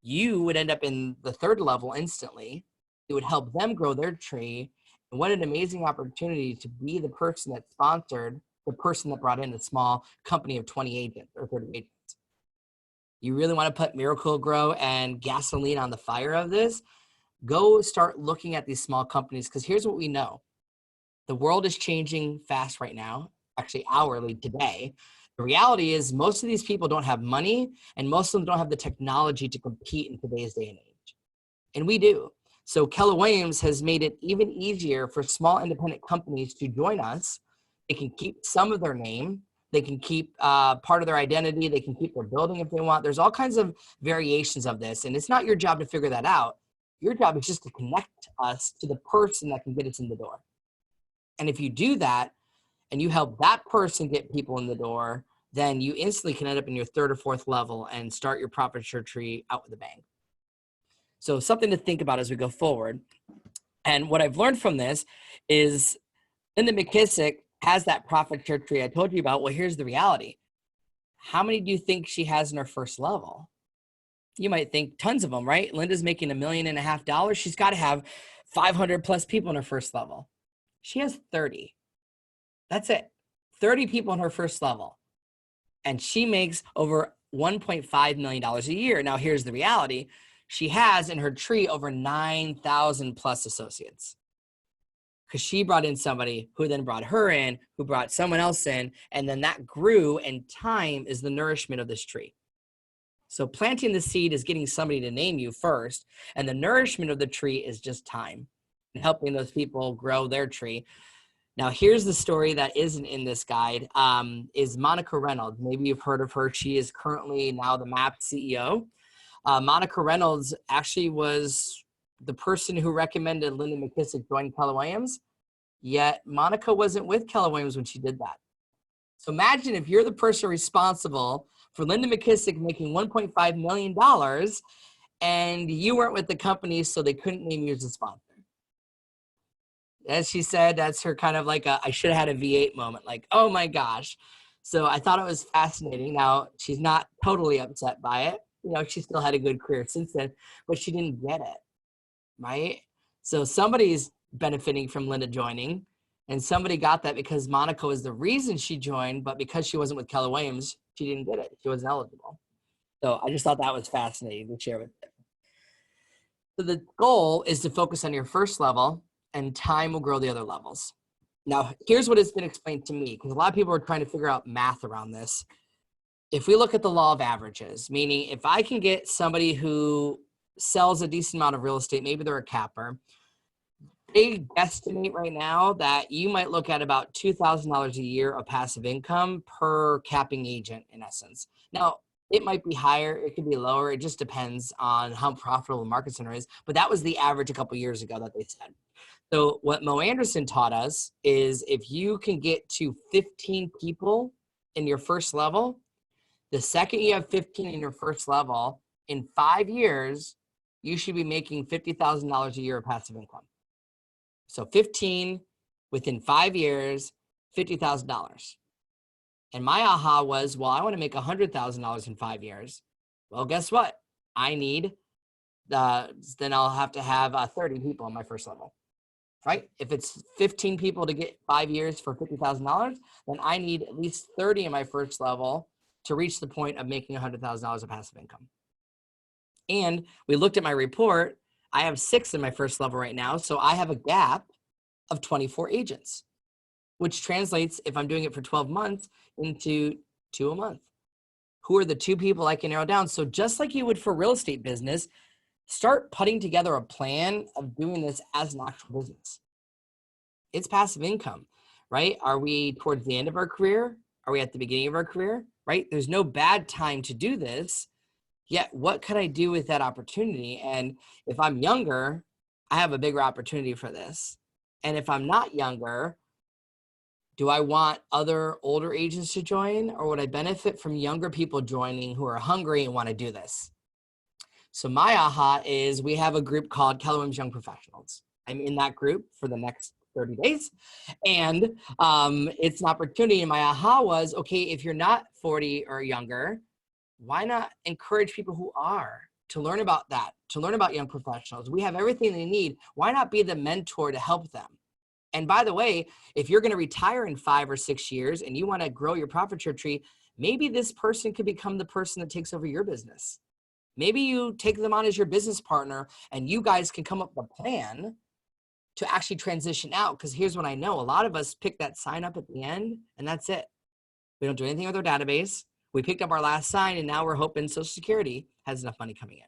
you would end up in the third level instantly. It would help them grow their tree. And what an amazing opportunity to be the person that sponsored the person that brought in a small company of 20 agents or 30 agents. You really want to put Miracle Grow and gasoline on the fire of this? Go start looking at these small companies, because here's what we know. The world is changing fast right now, actually hourly today. The reality is most of these people don't have money, and most of them don't have the technology to compete in today's day and age. And we do. So Keller Williams has made it even easier for small independent companies to join us. They can keep some of their name. They can keep part of their identity. They can keep their building if they want. There's all kinds of variations of this, and it's not your job to figure that out. Your job is just to connect us to the person that can get us in the door. And if you do that and you help that person get people in the door, then you instantly can end up in your third or fourth level and start your profit share tree out with a bang. So something to think about as we go forward. And what I've learned from this is Linda McKissick has that profit share tree I told you about. Well, here's the reality. How many do you think she has in her first level? You might think tons of them, right? Linda's making $1.5 million. She's got to have 500 plus people in her first level. She has 30. That's it. 30 people in her first level. And she makes over $1.5 million a year. Now, here's the reality. She has in her tree over 9,000 plus associates. Because she brought in somebody who then brought her in, who brought someone else in, and then that grew, and time is the nourishment of this tree. So planting the seed is getting somebody to name you first, and the nourishment of the tree is just time and helping those people grow their tree. Now, here's the story that isn't in this guide, is Monica Reynolds. Maybe you've heard of her. She is currently now the MAP CEO. Monica Reynolds actually was the person who recommended Linda McKissick join Keller Williams, yet Monica wasn't with Keller Williams when she did that. So imagine if you're the person responsible for Linda McKissick making $1.5 million and you weren't with the company, so they couldn't name you as a sponsor. As she said, that's her kind of like I should have had a V8 moment, like, oh my gosh. So I thought it was fascinating. Now, she's not totally upset by it. You know, she still had a good career since then, but she didn't get it, right? So somebody's benefiting from Linda joining, and somebody got that because Monica was the reason she joined, but because she wasn't with Keller Williams, she didn't get it. She wasn't eligible. So I just thought that was fascinating to share with you. So the goal is to focus on your first level, and time will grow the other levels. Now, here's what has been explained to me, because a lot of people are trying to figure out math around this. If we look at the law of averages, meaning if I can get somebody who sells a decent amount of real estate, maybe they're a capper, they guesstimate right now that you might look at about $2,000 a year of passive income per capping agent, in essence. Now, it might be higher, it could be lower. It just depends on how profitable the market center is. But that was the average a couple of years ago that they said. So what Mo Anderson taught us is if you can get to 15 people in your first level, the second you have 15 in your first level, in 5 years, you should be making $50,000 a year of passive income. So 15 within 5 years, $50,000. And my aha was, well, I want to make $100,000 in 5 years. Well, guess what? I need, then I'll have to have 30 people on my first level, right? If it's 15 people to get 5 years for $50,000, then I need at least 30 in my first level to reach the point of making $100,000 of passive income. And we looked at my report. I have 6 in my first level right now. So I have a gap of 24 agents, which translates, if I'm doing it for 12 months, into 2 a month. Who are the 2 people I can narrow down? So just like you would for real estate business, start putting together a plan of doing this as an actual business. It's passive income, right? Are we towards the end of our career? Are we at the beginning of our career, right? There's no bad time to do this. Yet, what could I do with that opportunity? And if I'm younger, I have a bigger opportunity for this. And if I'm not younger, do I want other older agents to join, or would I benefit from younger people joining who are hungry and want to do this? So my aha is we have a group called Keller Williams Young Professionals. I'm in that group for the next 30 days. And it's an opportunity. And my aha was, okay, if you're not 40 or younger, why not encourage people who are to learn about that, to learn about young professionals? We have everything they need. Why not be the mentor to help them? And by the way, if you're going to retire in 5 or 6 years and you want to grow your profit share tree, maybe this person could become the person that takes over your business. Maybe you take them on as your business partner and you guys can come up with a plan to actually transition out. Because here's what I know. A lot of us pick that sign up at the end and that's it. We don't do anything with our database. We picked up our last sign and now we're hoping Social Security has enough money coming in.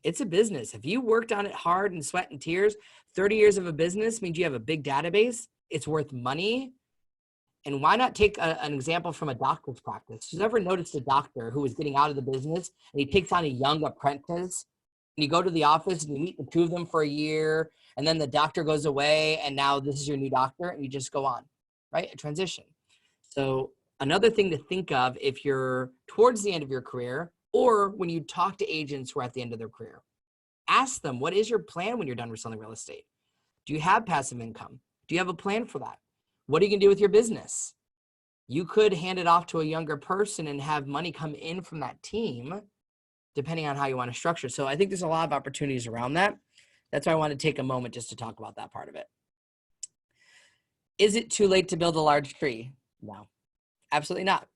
It's a business. If you worked on it hard and sweat and tears, 30 years of a business means you have a big database. It's worth money. And why not take an example from a doctor's practice? Who's ever noticed a doctor who was getting out of the business and he takes on a young apprentice You go to the office and you meet the two of them for a year, and then the doctor goes away, and now this is your new doctor, and you just go on, right? A transition. So another thing to think of if you're towards the end of your career, or when you talk to agents who are at the end of their career, ask them, what is your plan when you're done reselling real estate? Do you have passive income? Do you have a plan for that? What are you going to do with your business? You could hand it off to a younger person and have money come in from that team, depending on how you want to structure. So I think there's a lot of opportunities around that. That's why I want to take a moment just to talk about that part of it. Is it too late to build a large tree? No, absolutely not.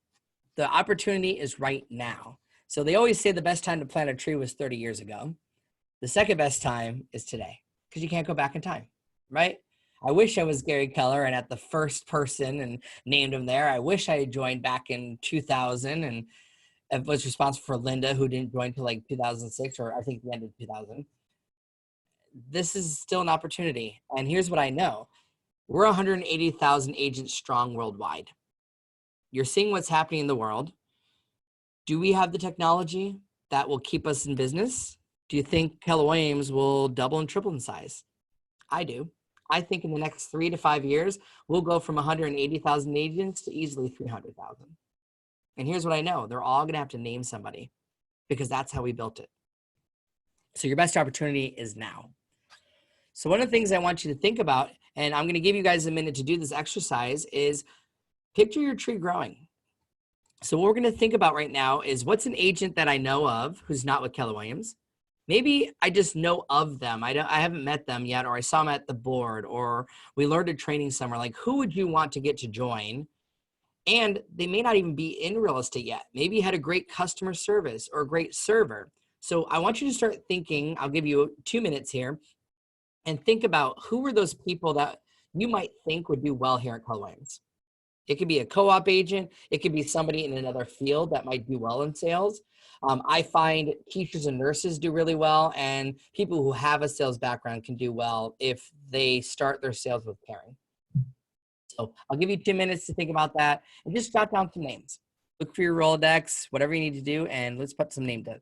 The opportunity is right now. So they always say the best time to plant a tree was 30 years ago. The second best time is today, because you can't go back in time, right? I wish I was Gary Keller and at the first person and named him there. I wish I had joined back in 2000 and was responsible for Linda, who didn't join till like 2006, or I think the end of 2000. This is still an opportunity. And here's what I know. We're 180,000 agents strong worldwide. You're seeing what's happening in the world. Do we have the technology that will keep us in business? Do you think Keller Williams will double and triple in size? I do. I think in the next 3 to 5 years, we'll go from 180,000 agents to easily 300,000. And here's what I know. They're all going to have to name somebody, because that's how we built it. So your best opportunity is now. So one of the things I want you to think about, and I'm going to give you guys a minute to do this exercise, is picture your tree growing. So what we're going to think about right now is, what's an agent that I know of who's not with Keller Williams? Maybe I just know of them. I haven't met them yet, or I saw them at the board, or we learned a training somewhere. Like, who would you want to get to join? And they may not even be in real estate yet. Maybe you had a great customer service or a great server. So I want you to start thinking. I'll give you 2 minutes here, and think about who were those people that you might think would do well here at Keller Williams. It could be a co-op agent. It could be somebody in another field that might do well in sales. I find teachers and nurses do really well, and people who have a sales background can do well if they start their sales with caring. So I'll give you 2 minutes to think about that, and just jot down some names. Look for your Rolodex, whatever you need to do, and let's put some names down.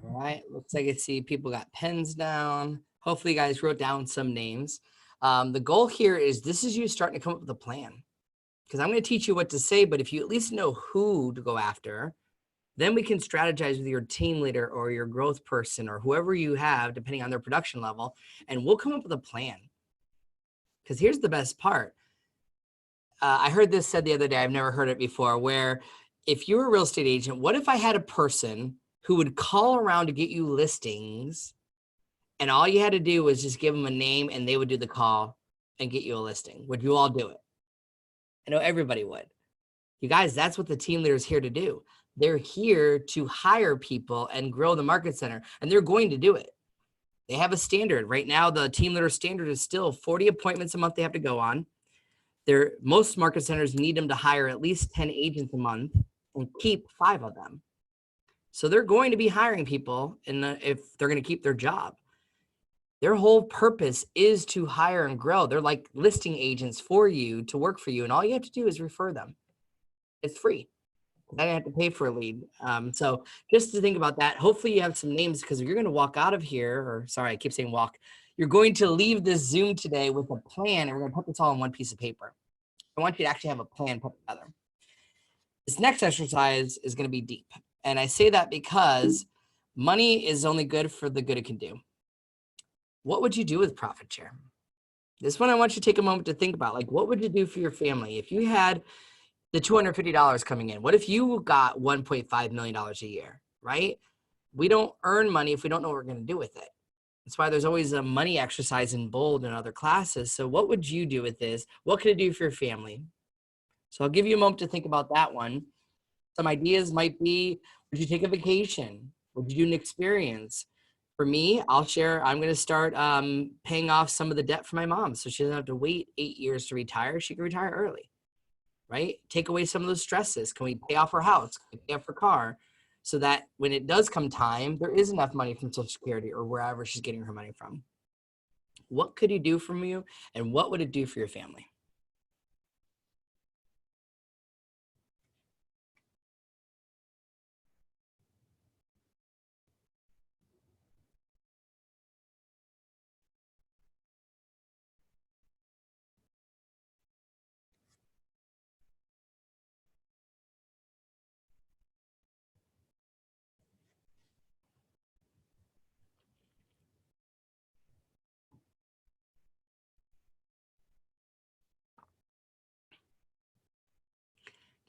All right, looks like I see people got pens down. Hopefully you guys wrote down some names. The goal here is, this is you starting to come up with a plan, because I'm going to teach you what to say, but if you at least know who to go after, then we can strategize with your team leader or your growth person or whoever you have, depending on their production level, and we'll come up with a plan. Because here's the best part. I heard this said the other day, I've never heard it before, where if you're a real estate agent, what if I had a person who would call around to get you listings, and all you had to do was just give them a name and they would do the call and get you a listing? Would you all do it? I know everybody would. You guys, that's what the team leader is here to do. They're here to hire people and grow the market center, and they're going to do it. They have a standard. Right now, the team leader standard is still 40 appointments a month they have to go on. Most market centers need them to hire at least 10 agents a month and keep 5 of them. So they're going to be hiring people, if they're going to keep their job. Their whole purpose is to hire and grow. They're like listing agents for you to work for you, and all you have to do is refer them. It's free. I didn't have to pay for a lead. So just to think about that, hopefully you have some names, because you're going to walk out of here, or sorry, I keep saying walk. You're going to leave this Zoom today with a plan, and we're going to put this all on one piece of paper. I want you to actually have a plan put together. This next exercise is going to be deep. And I say that because money is only good for the good it can do. What would you do with profit share? This one I want you to take a moment to think about. Like, what would you do for your family if you had the $250 coming in? What if you got $1.5 million a year, right? We don't earn money if we don't know what we're going to do with it. That's why there's always a money exercise in bold in other classes. So what would you do with this? What could it do for your family? So I'll give you a moment to think about that one. Some ideas might be, would you take a vacation? Would you do an experience? For me, I'll share, I'm going to start paying off some of the debt for my mom so she doesn't have to wait 8 years to retire. She can retire early, right? Take away some of those stresses. Can we pay off her house? Can we pay off her car? So that when it does come time, there is enough money from Social Security or wherever she's getting her money from. What could you do for you, and what would it do for your family?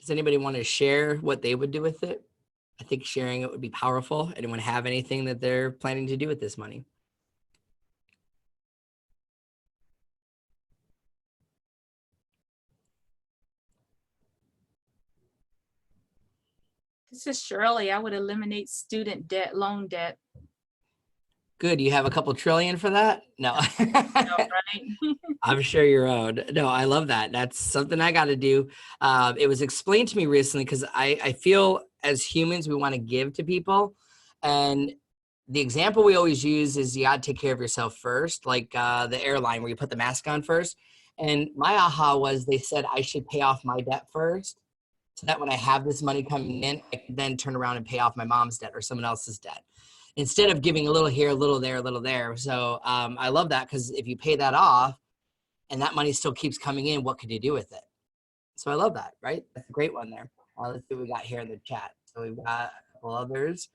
Does anybody want to share what they would do with it? I think sharing it would be powerful. Anyone have anything that they're planning to do with this money? This is Shirley. I would eliminate student debt, loan debt. Good. You have a couple trillion for that? No. Right? I'm sure you're owed. No, I love that. That's something I got to do. It was explained to me recently because I feel as humans, we want to give to people. And the example we always use is you got to take care of yourself first, like the airline where you put the mask on first. And my aha was they said I should pay off my debt first so that when I have this money coming in, I can then turn around and pay off my mom's debt or someone else's debt instead of giving a little here, a little there, a little there. So I love that because if you pay that off, and that money still keeps coming in, what could you do with it? So I love that, right? That's a great one there. Let's see what we got here in the chat. So we've got a couple others.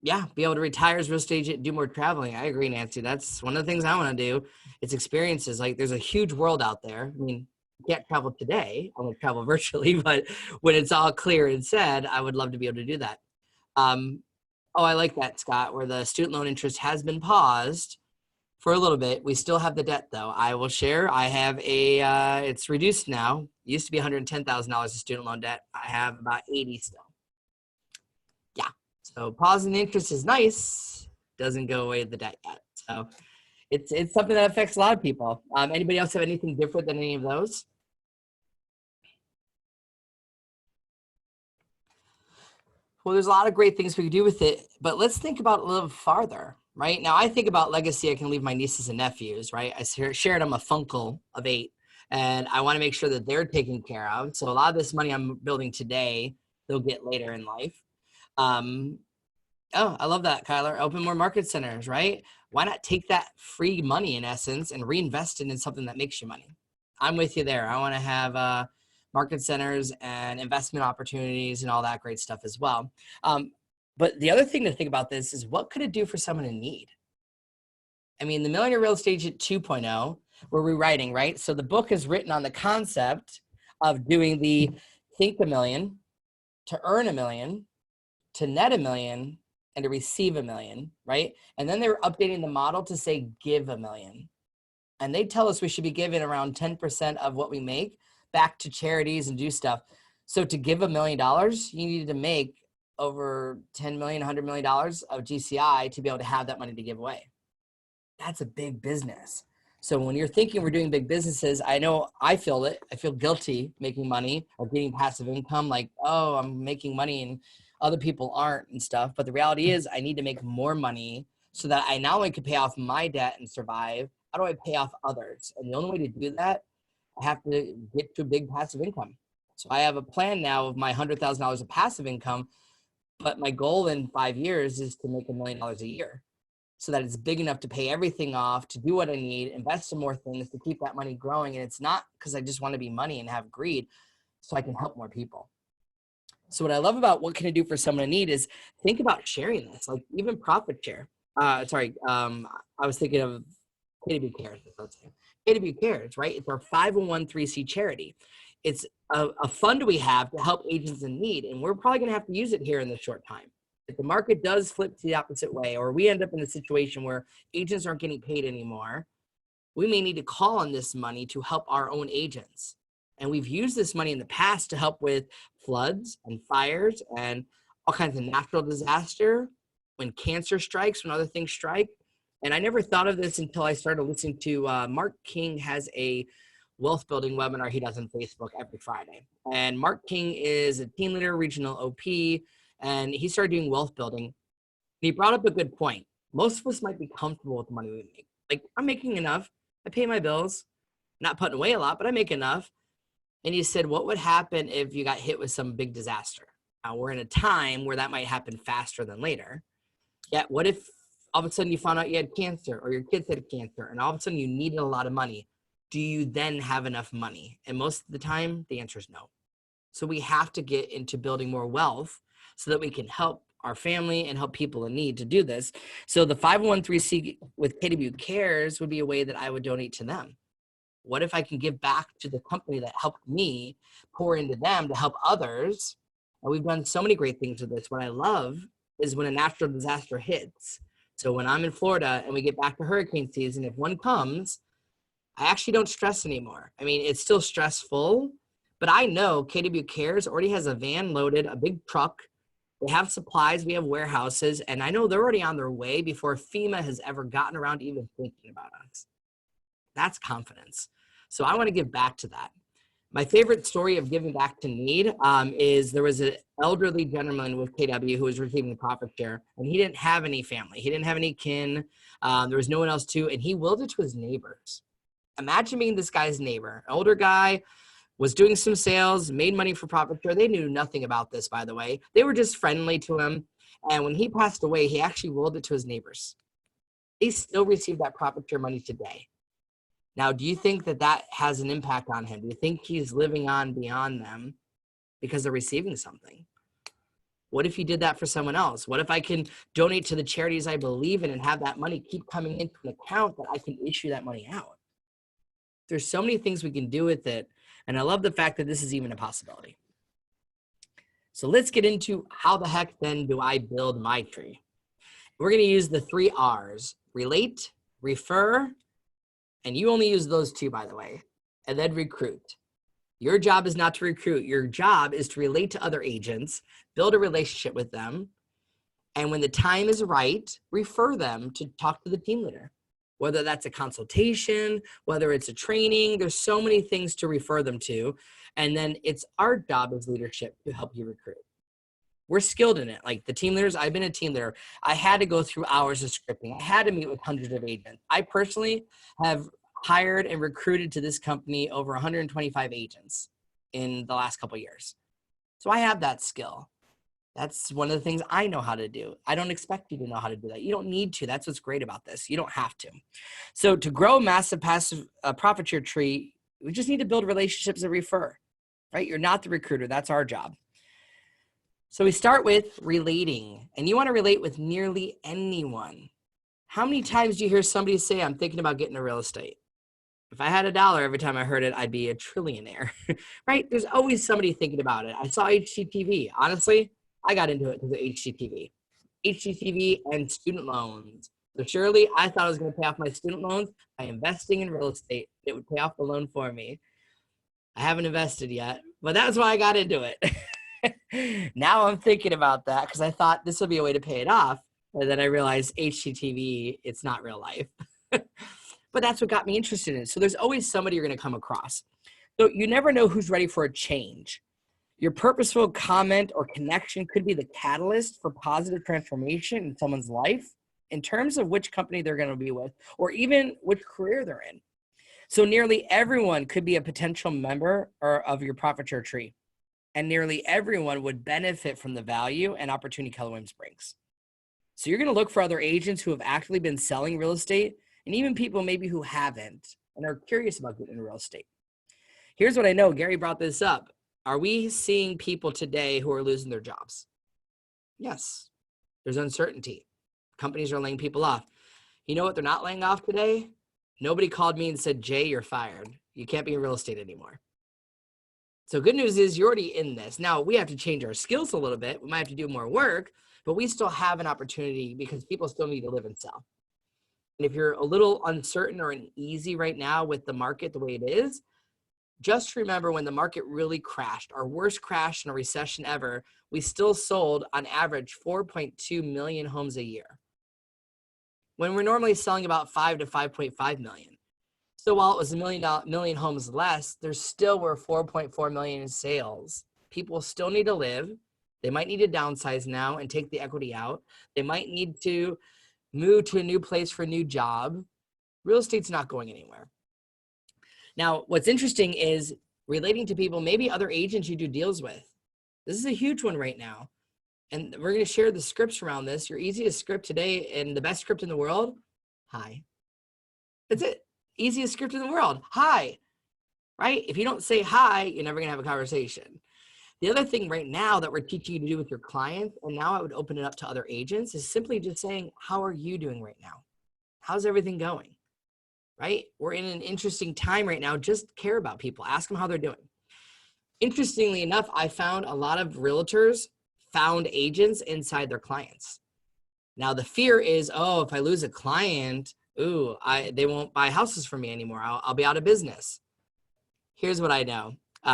Yeah, be able to retire as real estate agent, do more traveling. I agree, Nancy. That's one of the things I want to do. It's experiences. Like there's a huge world out there. I mean, you can't travel today. I'm going to travel virtually, but when it's all clear and said, I would love to be able to do that. Oh, I like that, Scott, where the student loan interest has been paused for a little bit. We still have the debt though. I will share. I have it's reduced now. It used to be $110,000 of student loan debt. I have about 80 still. Yeah. So pausing the interest is nice. Doesn't go away the debt yet. So it's something that affects a lot of people. Anybody else have anything different than any of those? Well, there's a lot of great things we could do with it, but let's think about it a little farther, right? Now, I think about legacy I can leave my nieces and nephews, right? I shared them a Funkle of 8, and I want to make sure that they're taken care of. So a lot of this money I'm building today, they'll get later in life. Oh, I love that, Kyler. Open more market centers, right? Why not take that free money in essence and reinvest it in something that makes you money? I'm with you there. I want to have market centers and investment opportunities and all that great stuff as well. But the other thing to think about this is what could it do for someone in need? I mean, the Millionaire Real Estate Agent 2.0, we're rewriting, right? So the book is written on the concept of doing the think a million, to earn a million, to net a million, and to receive a million, right? And then they were updating the model to say give a million. And they tell us we should be giving around 10% of what we make back to charities and do stuff. So to give $1 million, you needed to make over 10 million, $100 million of GCI to be able to have that money to give away. That's a big business. So when you're thinking we're doing big businesses, I know I feel it. I feel guilty making money or getting passive income, like, oh, I'm making money and other people aren't and stuff. But the reality is I need to make more money so that I not only can pay off my debt and survive, how do I pay off others? And the only way to do that, I have to get to a big passive income. So I have a plan now of my $100,000 of passive income, but my goal in 5 years is to make $1 million a year so that it's big enough to pay everything off, to do what I need, invest in more things, to keep that money growing. And it's not because I just want to be money and have greed, so I can help more people. So what I love about what can I do for someone in need is think about sharing this, like even profit share. I was thinking of KW Cares, let's say. KW Cares, right? It's our 501(c) charity. It's a fund we have to help agents in need, and we're probably going to have to use it here in the short time. If the market does flip to the opposite way, or we end up in a situation where agents aren't getting paid anymore, we may need to call on this money to help our own agents. And we've used this money in the past to help with floods and fires and all kinds of natural disaster, when cancer strikes, when other things strike. And I never thought of this until I started listening to Mark King has a wealth building webinar he does on Facebook every Friday. And Mark King is a team leader, regional OP, and he started doing wealth building. And he brought up a good point. Most of us might be comfortable with the money we make. Like, I'm making enough. I pay my bills, not putting away a lot, but I make enough. And he said, what would happen if you got hit with some big disaster? Now, we're in a time where that might happen faster than later. Yet, what if all of a sudden you found out you had cancer, or your kids had cancer, and all of a sudden you needed a lot of money? Do you then have enough money? And most of the time, the answer is no. So we have to get into building more wealth so that we can help our family and help people in need to do this. So the 501(c) with KW Cares would be a way that I would donate to them. What if I can give back to the company that helped me, pour into them to help others? And we've done so many great things with this. What I love is when a natural disaster hits. So when I'm in Florida and we get back to hurricane season, if one comes, I actually don't stress anymore. I mean, it's still stressful, but I know KW Cares already has a van loaded, a big truck. They have supplies, we have warehouses, and I know they're already on their way before FEMA has ever gotten around to even thinking about us. That's confidence. So I want to give back to that. My favorite story of giving back to need is there was an elderly gentleman with KW who was receiving a profit share, and he didn't have any family. He didn't have any kin. There was no one else to, and he willed it to his neighbors. Imagine being this guy's neighbor, an older guy, was doing some sales, made money for profit share. They knew nothing about this, by the way. They were just friendly to him. And when he passed away, he actually willed it to his neighbors. They still receive that profit share money today. Now, do you think that that has an impact on him? Do you think he's living on beyond them because they're receiving something? What if you did that for someone else? What if I can donate to the charities I believe in and have that money keep coming into an account that I can issue that money out? There's so many things we can do with it. And I love the fact that this is even a possibility. So let's get into how the heck then do I build my tree? We're going to use the 3 R's: relate, refer, and you only use those 2, by the way, and then recruit. Your job is not to recruit. Your job is to relate to other agents, build a relationship with them, and when the time is right, refer them to talk to the team leader. Whether that's a consultation, whether it's a training, there's so many things to refer them to. And then it's our job as leadership to help you recruit. We're skilled in it. Like the team leaders, I've been a team leader. I had to go through hours of scripting. I had to meet with hundreds of agents. I personally have hired and recruited to this company over 125 agents in the last couple of years. So I have that skill. That's one of the things I know how to do. I don't expect you to know how to do that. You don't need to. That's what's great about this. You don't have to. So to grow a massive passive profit share tree, we just need to build relationships and refer, right? You're not the recruiter. That's our job. So we start with relating, and you want to relate with nearly anyone. How many times do you hear somebody say, I'm thinking about getting into real estate? If I had $1 every time I heard it, I'd be a trillionaire, right? There's always somebody thinking about it. I saw HGTV. Honestly, I got into it because of HGTV and student loans. So surely I thought I was going to pay off my student loans by investing in real estate. It would pay off the loan for me. I haven't invested yet, but that's why I got into it. Now I'm thinking about that because I thought this would be a way to pay it off. And then I realized HGTV, it's not real life. But that's what got me interested in it. So there's always somebody you're going to come across. So you never know who's ready for a change. Your purposeful comment or connection could be the catalyst for positive transformation in someone's life in terms of which company they're going to be with or even which career they're in. So nearly everyone could be a potential member of your profit share tree, and nearly everyone would benefit from the value and opportunity Keller Williams brings. So you're going to look for other agents who have actually been selling real estate and even people maybe who haven't and are curious about getting into real estate. Here's what I know. Gary brought this up. Are we seeing people today who are losing their jobs? Yes. There's uncertainty. Companies are laying people off. You know what they're not laying off today? Nobody called me and said, Jay, you're fired. You can't be in real estate anymore. So good news is you're already in this. Now we have to change our skills a little bit. We might have to do more work, but we still have an opportunity because people still need to live and sell. And if you're a little uncertain or uneasy right now with the market the way it is, just remember when the market really crashed, our worst crash in a recession ever, we still sold on average 4.2 million homes a year, when we're normally selling about 5 to 5.5 million. So while it was a million homes less, there still were 4.4 million in sales. People still need to live. They might need to downsize now and take the equity out. They might need to move to a new place for a new job. Real estate's not going anywhere. Now, what's interesting is relating to people, maybe other agents you do deals with. This is a huge one right now. And we're going to share the scripts around this. Your easiest script today and the best script in the world, hi. That's it. Easiest script in the world, hi. Right? If you don't say hi, you're never going to have a conversation. The other thing right now that we're teaching you to do with your clients, and now I would open it up to other agents, is simply just saying, how are you doing right now? How's everything going? Right? We're in an interesting time right now. Just care about people. Ask them how they're doing. Interestingly enough, I found a lot of realtors found agents inside their clients. Now the fear is, oh, if I lose a client, they won't buy houses from me anymore. I'll be out of business. Here's what I know.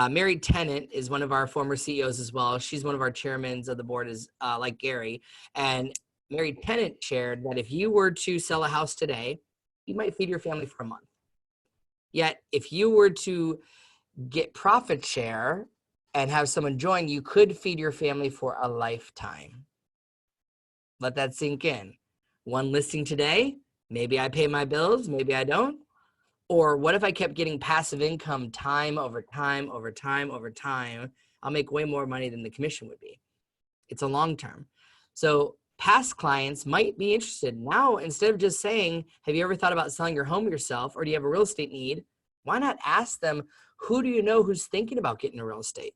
Mary Tennant is one of our former CEOs as well. She's one of our chairmen of the board, is like Gary. And Mary Tennant shared that if you were to sell a house today, you might feed your family for a month. Yet if you were to get profit share and have someone join, you could feed your family for a lifetime. Let that sink in. One listing today, maybe I pay my bills, maybe I don't. Or what if I kept getting passive income time over time over time over time? I'll make way more money than the commission would be. It's a long term. So past clients might be interested. Now, instead of just saying, have you ever thought about selling your home yourself, or do you have a real estate need? Why not ask them, who do you know who's thinking about getting a real estate?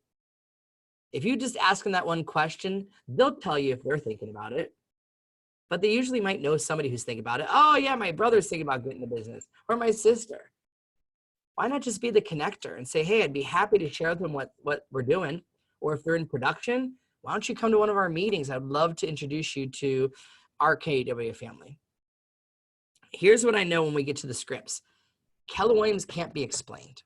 If you just ask them that one question, they'll tell you if they're thinking about it. But they usually might know somebody who's thinking about it. Oh yeah, my brother's thinking about getting the business, or my sister. Why not just be the connector and say, hey, I'd be happy to share with them what we're doing. Or if they're in production, why don't you come to one of our meetings? I'd love to introduce you to our KWU family. Here's what I know when we get to the scripts. Keller Williams can't be explained.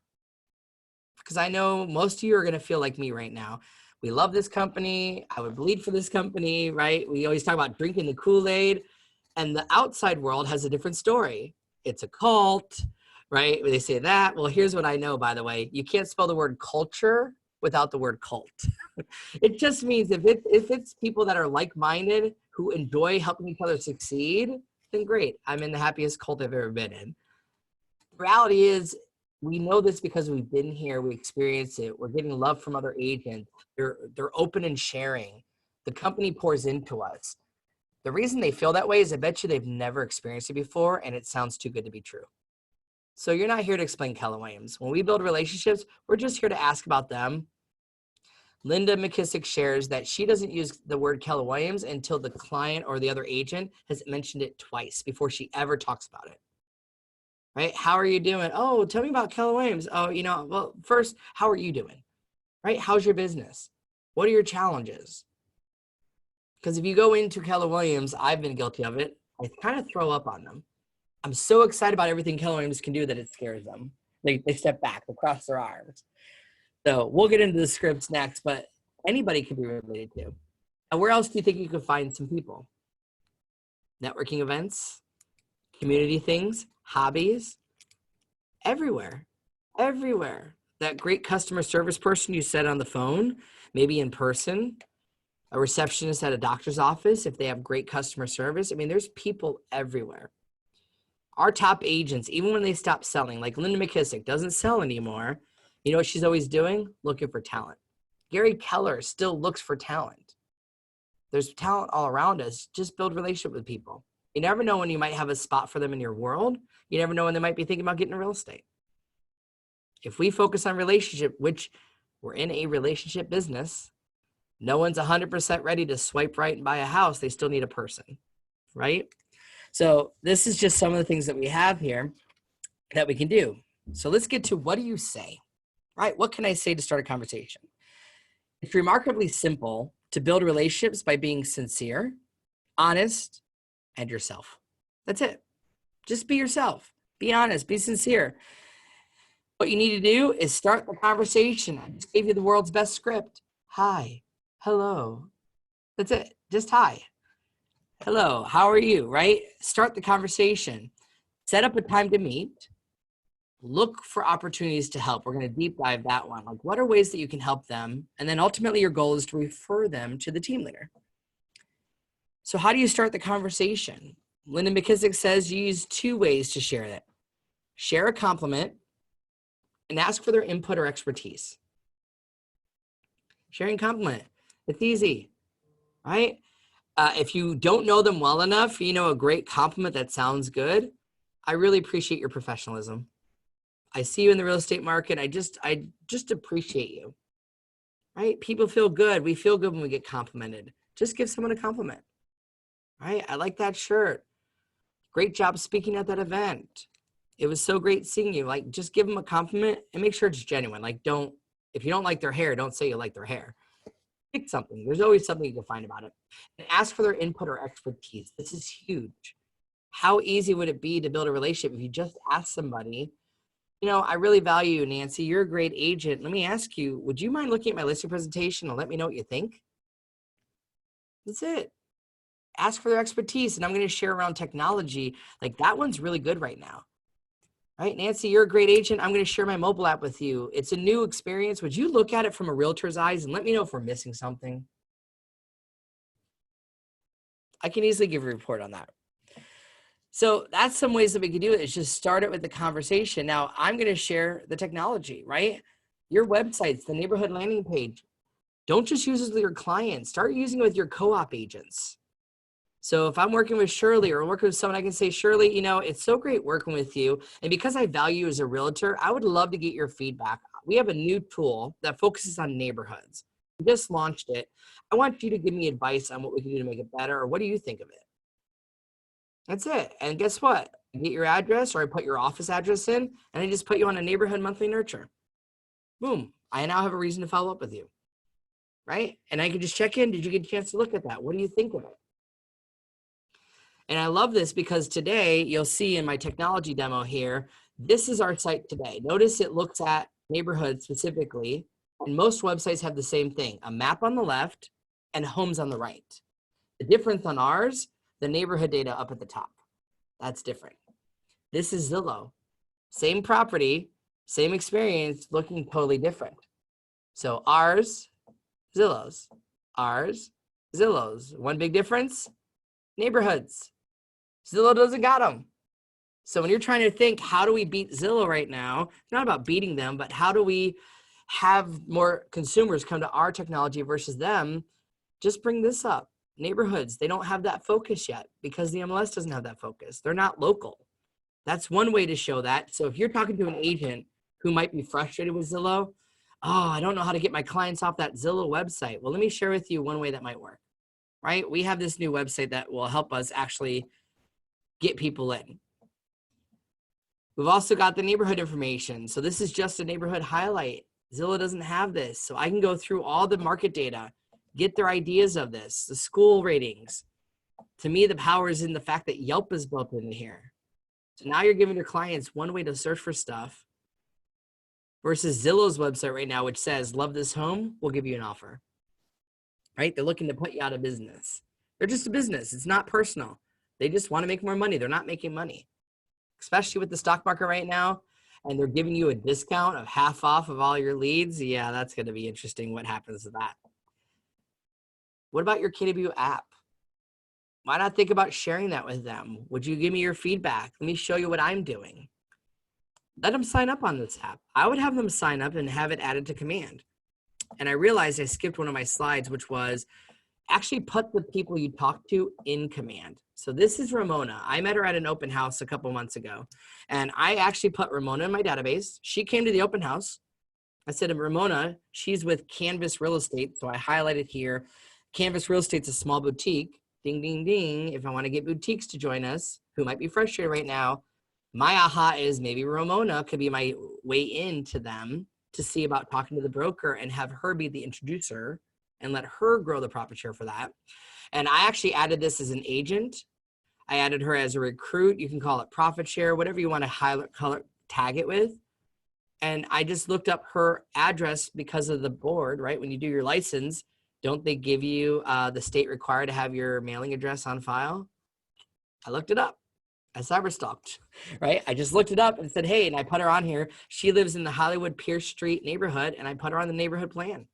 Because I know most of you are going to feel like me right now. We love this company. I would bleed for this company, right? We always talk about drinking the Kool-Aid, and the outside world has a different story. It's a cult, right? They say that. Well, here's what I know, by the way. You can't spell the word culture without the word cult. It just means if it's people that are like-minded, who enjoy helping each other succeed, then great. I'm in the happiest cult I've ever been in. The reality is, we know this because we've been here, we experience it. We're getting love from other agents. They're open and sharing. The company pours into us. The reason they feel that way is I bet you they've never experienced it before, and it sounds too good to be true. So you're not here to explain Keller Williams. When we build relationships, we're just here to ask about them. Linda McKissick shares that she doesn't use the word Keller Williams until the client or the other agent has mentioned it twice before she ever talks about it. Right? How are you doing? Oh, tell me about Keller Williams. Oh, well, first, how are you doing? Right? How's your business? What are your challenges? Because if you go into Keller Williams, I've been guilty of it. I kind of throw up on them. I'm so excited about everything Keller Williams can do that it scares them. They step back, they cross their arms. So we'll get into the scripts next, but anybody can be related to. And where else do you think you could find some people? Networking events, community things, hobbies, everywhere. That great customer service person you said on the phone, maybe in person, a receptionist at a doctor's office, if they have great customer service. I mean, there's people everywhere. Our top agents, even when they stop selling, like Linda McKissick doesn't sell anymore. You know what she's always doing? Looking for talent. Gary Keller still looks for talent. There's talent all around us. Just build relationship with people. You never know when you might have a spot for them in your world. You never know when they might be thinking about getting in real estate. If we focus on relationship, which we're in a relationship business, no one's 100% ready to swipe right and buy a house. They still need a person, right? So this is just some of the things that we have here. that we can do. So let's get to, what do you say, right? What can I say to start a conversation? It's remarkably simple to build relationships by being sincere, honest, and yourself. That's it. Just be yourself. Be honest. Be sincere. What you need to do is start the conversation. I just gave you the world's best script. Hi. Hello. That's it. Just hi. Hello. How are you? Right? Start the conversation. Set up a time to meet. Look for opportunities to help. We're going to deep dive that one. Like, what are ways that you can help them? And then ultimately your goal is to refer them to the team leader. So how do you start the conversation? Linda McKissick says you use 2 ways to share it. Share a compliment and ask for their input or expertise. Sharing compliment. It's easy, right? If you don't know them well enough, you know, a great compliment that sounds good. I really appreciate your professionalism. I see you in the real estate market. I just appreciate you, right? People feel good. We feel good when we get complimented. Just give someone a compliment, right? I like that shirt. Great job speaking at that event. It was so great seeing you. Like, just give them a compliment and make sure it's genuine. Like, if you don't like their hair, don't say you like their hair. Pick something. There's always something you can find about it. And ask for their input or expertise. This is huge. How easy would it be to build a relationship if you just ask somebody, you know, I really value you, Nancy. You're a great agent. Let me ask you, would you mind looking at my listing presentation and let me know what you think? That's it. Ask for their expertise. And I'm going to share around technology. Like, that one's really good right now. Right, Nancy, you're a great agent. I'm going to share my mobile app with you. It's a new experience. Would you look at it from a realtor's eyes and let me know if we're missing something? I can easily give a report on that. So that's some ways that we can do it. Is just start it with the conversation. Now I'm going to share the technology, right? Your websites, the neighborhood landing page. Don't just use it with your clients. Start using it with your co-op agents. So if I'm working with Shirley or working with someone, I can say, Shirley, you know, it's so great working with you. And because I value you as a realtor, I would love to get your feedback. We have a new tool that focuses on neighborhoods. We just launched it. I want you to give me advice on what we can do to make it better, or what do you think of it? That's it. And guess what? I get your address, or I put your office address in, and I just put you on a neighborhood monthly nurture. Boom. I now have a reason to follow up with you, right? And I can just check in. Did you get a chance to look at that? What do you think of it? And I love this because today you'll see in my technology demo here, this is our site today. Notice it looks at neighborhoods specifically, and most websites have the same thing, a map on the left and homes on the right. The difference on ours, the neighborhood data up at the top. That's different. This is Zillow. Same property, same experience, looking totally different. So ours, Zillow's. Ours, Zillow's. One big difference, neighborhoods. Zillow doesn't got them. So when you're trying to think, how do we beat Zillow right now? It's not about beating them, but how do we have more consumers come to our technology versus them? Just bring this up. Neighborhoods, they don't have that focus yet because the MLS doesn't have that focus. They're not local. That's one way to show that. So if you're talking to an agent who might be frustrated with Zillow, oh, I don't know how to get my clients off that Zillow website. Well, let me share with you one way that might work, right? We have this new website that will help us actually get people in. We've also got the neighborhood information. So this is just a neighborhood highlight. Zillow doesn't have this. So I can go through all the market data, get their ideas of this, the school ratings. To me, the power is in the fact that Yelp is built in here. So now you're giving your clients one way to search for stuff versus Zillow's website right now, which says, love this home, we'll give you an offer, right? They're looking to put you out of business. They're just a business. It's not personal. They just want to make more money. They're not making money, especially with the stock market right now. And they're giving you a discount of half off of all your leads. Yeah, that's going to be interesting. What happens to that? What about your KWU app? Why not think about sharing that with them? Would you give me your feedback? Let me show you what I'm doing. Let them sign up on this app. I would have them sign up and have it added to command. And I realized I skipped one of my slides, which was actually put the people you talk to in command. So this is Ramona. I met her at an open house a couple months ago. And I actually put Ramona in my database. She came to the open house. I said to Ramona, she's with Canvas Real Estate. So I highlighted here, Canvas Real Estate's a small boutique. Ding, ding, ding. If I want to get boutiques to join us, who might be frustrated right now, My aha is maybe Ramona could be my way into them to see about talking to the broker and have her be the introducer and let her grow the profit share for that. And I actually added this as an agent. I added her as a recruit. You can call it profit share, whatever you want to highlight, color, tag it with. And I just looked up her address because of the board, right? When you do your license, don't they give you the state required to have your mailing address on file? I looked it up. I cyber stalked, right? I just looked it up and said, hey, and I put her on here. She lives in the Hollywood Pierce Street neighborhood, and I put her on the neighborhood plan.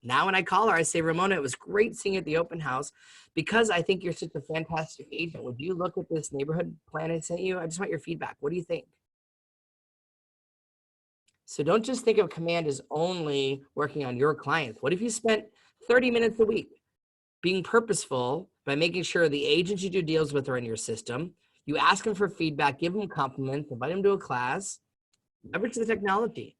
Now, when I call her, I say, Ramona, it was great seeing you at the open house. Because I think you're such a fantastic agent, would you look at this neighborhood plan I sent you? I just want your feedback. What do you think? So don't just think of Command as only working on your clients. What if you spent 30 minutes a week being purposeful by making sure the agents you do deals with are in your system? You ask them for feedback, give them compliments, invite them to a class, leverage the technology.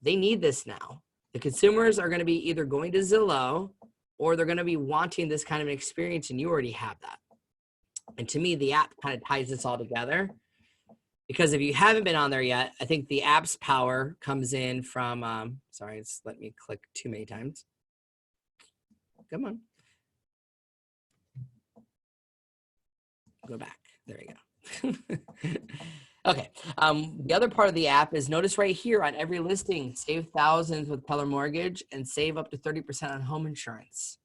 They need this now. The consumers are going to be either going to Zillow or they're going to be wanting this kind of an experience, and you already have that. And to me, the app kind of ties this all together, because if you haven't been on there yet, I think the app's power comes in from, sorry, it's let me click too many times. Come on. Go back. There you go. Okay. The other part of the app is, notice right here on every listing, save thousands with Keller Mortgage and save up to 30% on home insurance.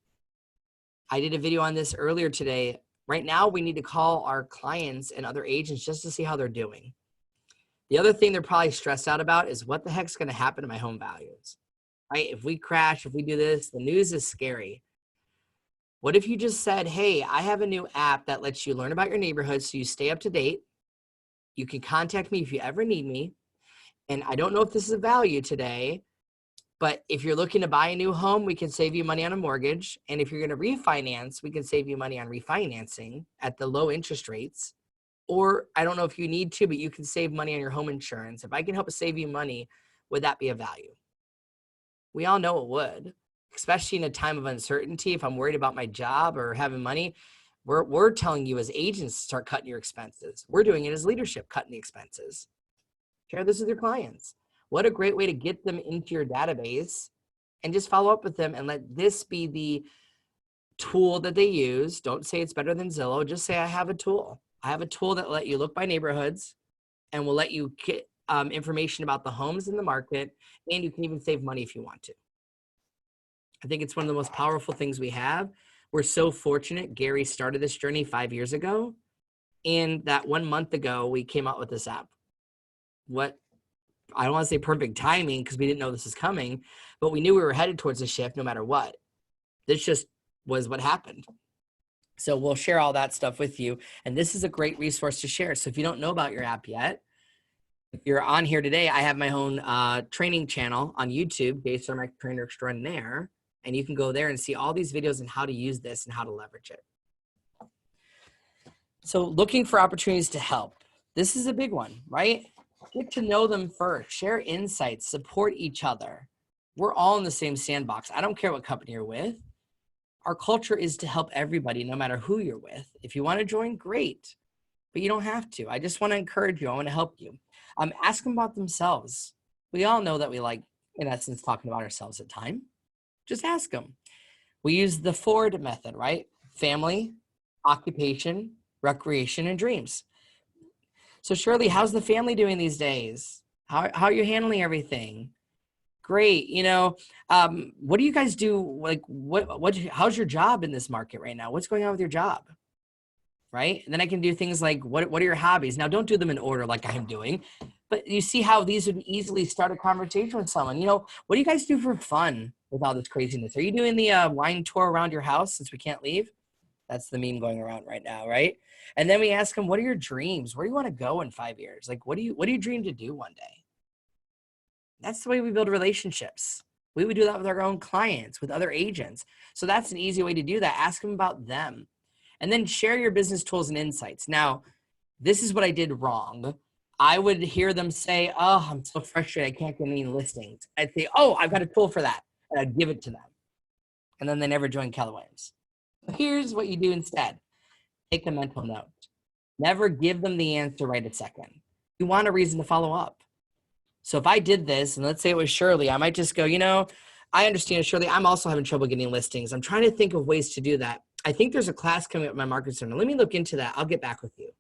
I did a video on this earlier today. Right now, we need to call our clients and other agents just to see how they're doing. The other thing they're probably stressed out about is what the heck's going to happen to my home values, right? If we crash, if we do this, the news is scary. What if you just said, hey, I have a new app that lets you learn about your neighborhood so you stay up to date. You can contact me if you ever need me. And I don't know if this is a value today, but if you're looking to buy a new home, we can save you money on a mortgage. And if you're going to refinance, we can save you money on refinancing at the low interest rates. Or I don't know if you need to, but you can save money on your home insurance. If I can help save you money, would that be a value? We all know it would, especially in a time of uncertainty. If I'm worried about my job or having money, we're telling you as agents to start cutting your expenses. We're doing it as leadership, cutting the expenses. Share this with your clients. What a great way to get them into your database and just follow up with them and let this be the tool that they use. Don't say it's better than Zillow. Just say, I have a tool. I have a tool that let you look by neighborhoods and will let you get information about the homes in the market, and you can even save money if you want to. I think it's one of the most powerful things we have. We're so fortunate. Gary started this journey 5 years ago, and that 1 month ago, we came out with this app. What, I don't want to say perfect timing because we didn't know this was coming, but we knew we were headed towards a shift no matter what. This just was what happened. So we'll share all that stuff with you. And this is a great resource to share. So if you don't know about your app yet, if you're on here today, I have my own training channel on YouTube, Jay Cermak Trainer Extraordinaire. And you can go there and see all these videos and how to use this and how to leverage it. So looking for opportunities to help. This is a big one, right? Get to know them first. Share insights. Support each other. We're all in the same sandbox. I don't care what company you're with. Our culture is to help everybody, no matter who you're with. If you want to join, great. But you don't have to. I just want to encourage you. I want to help you. Ask them about themselves. We all know that we like, in essence, talking about ourselves at times. Just ask them. We use the Ford method, right? Family, occupation, recreation, and dreams. So Shirley, how's the family doing these days? How are you handling everything? Great. You know, what do you guys do? Like, how's your job in this market right now? What's going on with your job? Right? And then I can do things like, what are your hobbies? Now, don't do them in order like I'm doing, but you see how these would easily start a conversation with someone. You know, what do you guys do for fun with all this craziness? Are you doing the wine tour around your house since we can't leave? That's the meme going around right now, right? And then we ask them, what are your dreams? Where do you want to go in 5 years? Like, what do you dream to do one day? That's the way we build relationships. We would do that with our own clients, with other agents. So that's an easy way to do that. Ask them about them. And then share your business tools and insights. Now, this is what I did wrong. I would hear them say, oh, I'm so frustrated. I can't get any listings. I'd say, oh, I've got a tool for that. And I'd give it to them. And then they never joined Keller Williams. Here's what you do instead. Take a mental note. Never give them the answer right a second. You want a reason to follow up. So if I did this, and let's say it was Shirley, I might just go, I understand, Shirley, I'm also having trouble getting listings. I'm trying to think of ways to do that. I think there's a class coming up at my market center. Let me look into that. I'll get back with you.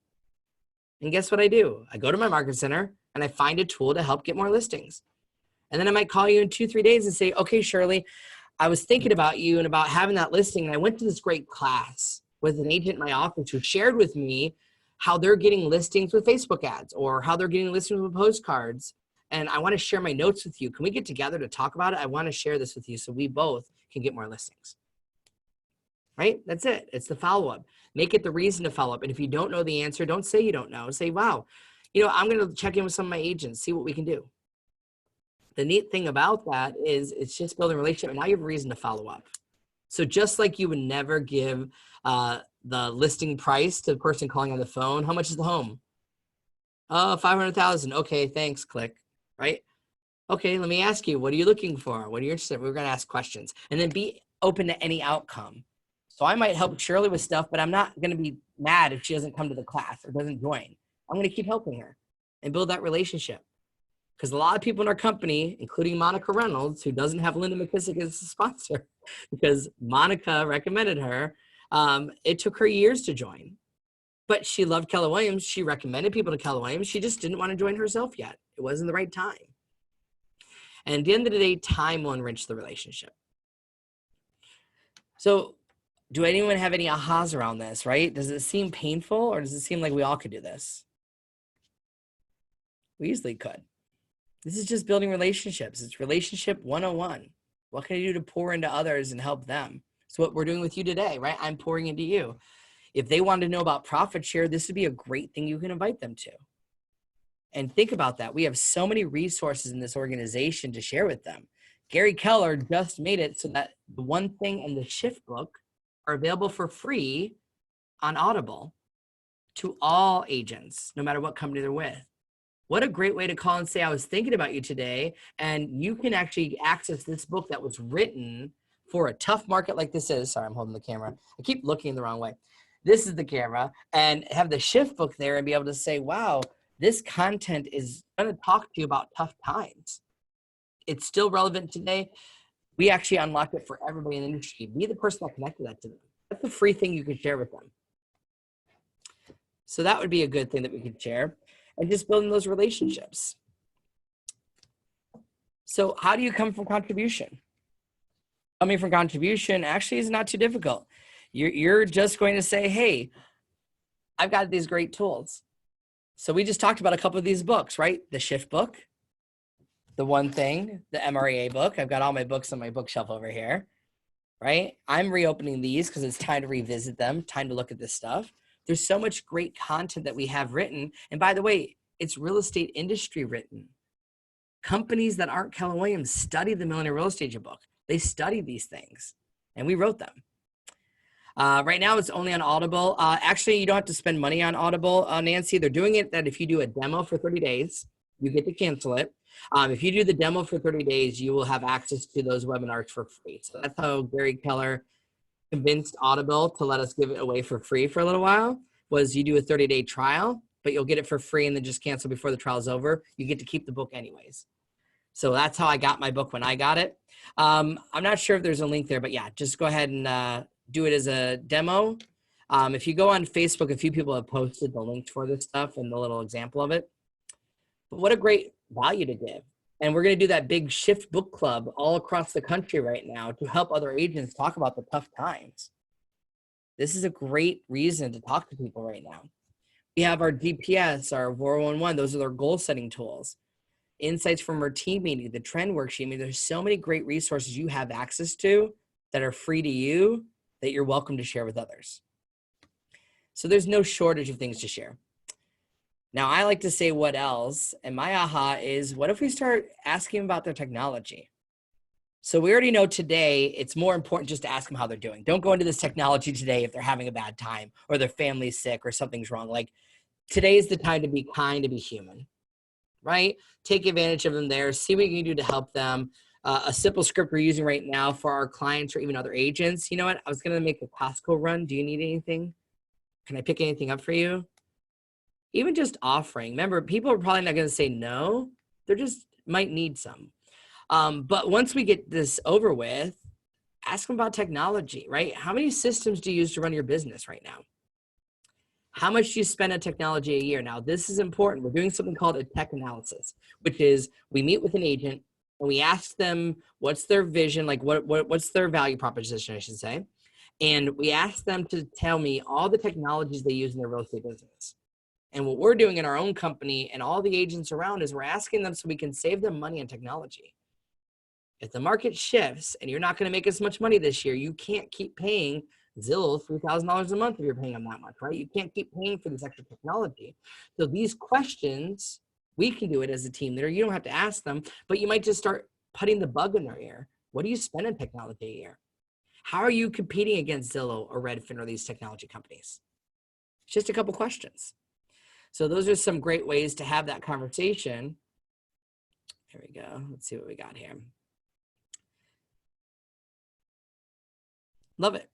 And guess what I do? I go to my market center and I find a tool to help get more listings. And then I might call you in 2-3 days and say, okay, Shirley, I was thinking about you and about having that listing. And I went to this great class with an agent in my office who shared with me how they're getting listings with Facebook ads or how they're getting listings with postcards. And I want to share my notes with you. Can we get together to talk about it? I want to share this with you so we both can get more listings. Right? That's it. It's the follow-up. Make it the reason to follow up. And if you don't know the answer, don't say you don't know. Say, wow, I'm going to check in with some of my agents, see what we can do. The neat thing about that is it's just building a relationship. And now you have a reason to follow up. So just like you would never give the listing price to the person calling on the phone, how much is the home? 500,000. Okay, thanks. Click. Right? Okay, let me ask you, what are you looking for? What are you interested in? We're going to ask questions and then be open to any outcome. So I might help Shirley with stuff, but I'm not going to be mad if she doesn't come to the class or doesn't join. I'm going to keep helping her and build that relationship. Because a lot of people in our company, including Monica Reynolds, who doesn't have Linda McKissick as a sponsor, because Monica recommended her, it took her years to join. But she loved Keller Williams. She recommended people to Keller Williams. She just didn't want to join herself yet. It wasn't the right time. And at the end of the day, time will enrich the relationship. So do anyone have any ahas around this, right? Does it seem painful or does it seem like we all could do this? We easily could. This is just building relationships. It's relationship 101. What can I do to pour into others and help them? It's what we're doing with you today, right? I'm pouring into you. If they want to know about profit share, this would be a great thing you can invite them to. And think about that. We have so many resources in this organization to share with them. Gary Keller just made it so that the One Thing and the Shift book are available for free on Audible to all agents, no matter what company they're with. What a great way to call and say, I was thinking about you today, and you can actually access this book that was written for a tough market like this is. Sorry, I'm holding the camera. I keep looking the wrong way. This is the camera, and have the Shift book there and be able to say, wow, this content is going to talk to you about tough times. It's still relevant today. We actually unlocked it for everybody in the industry. Be the person that connected that to them. That's a free thing you can share with them. So that would be a good thing that we could share. And just building those relationships. So how do you come from contribution? Coming from contribution actually is not too difficult. You're just going to say, hey, I've got these great tools. So we just talked about a couple of these books, right? The Shift book, the One Thing, the MREA book. I've got all my books on my bookshelf over here, right? I'm reopening these because it's time to revisit them, time to look at this stuff. There's so much great content that we have written. And by the way, it's real estate industry written. Companies that aren't Keller Williams study the Millionaire Real Estate Agent book. They study these things, and we wrote them. Right now, it's only on Audible. Actually, you don't have to spend money on Audible, Nancy. They're doing it that if you do a demo for 30 days, you get to cancel it. If you do the demo for 30 days, you will have access to those webinars for free. So that's how Gary Keller convinced Audible to let us give it away for free for a little while, was you do a 30-day trial, but you'll get it for free and then just cancel before the trial's over. You get to keep the book anyways. So that's how I got my book when I got it. I'm not sure if there's a link there, but yeah, just go ahead and do it as a demo. If you go on Facebook, a few people have posted the links for this stuff and the little example of it. But what a great value to give. And we're going to do that big Shift book club all across the country right now to help other agents talk about the tough times. This is a great reason to talk to people right now. We have our GPS, our 411. Those are their goal setting tools. Insights from our team meeting, the trend worksheet. I mean, there's so many great resources you have access to that are free to you that you're welcome to share with others. So there's no shortage of things to share. Now, I like to say what else, and my aha is, what if we start asking about their technology? So we already know today it's more important just to ask them how they're doing. Don't go into this technology today if they're having a bad time or their family's sick or something's wrong. Like, today is the time to be kind, to be human, right? Take advantage of them there. See what you can do to help them. A simple script we're using right now for our clients or even other agents. You know what? I was going to make a Costco run. Do you need anything? Can I pick anything up for you? even just offering. Remember, people are probably not going to say no. They're just might need some. But once we get this over with, ask them about technology, right? How many systems do you use to run your business right now? How much do you spend on technology a year? Now, this is important. We're doing something called a tech analysis, which is we meet with an agent and we ask them what's their vision, like what's their value proposition, I should say. And we ask them to tell me all the technologies they use in their real estate business. And what we're doing in our own company and all the agents around is we're asking them so we can save them money on technology. If the market shifts and you're not going to make as much money this year, you can't keep paying Zillow $3,000 a month if you're paying them that much, right? You can't keep paying for this extra technology. So these questions, we can do it as a team leader. You don't have to ask them, but you might just start putting the bug in their ear. What do you spend on technology a year? How are you competing against Zillow or Redfin or these technology companies? Just a couple questions. So those are some great ways to have that conversation. Here we go. Let's see what we got here. Love it.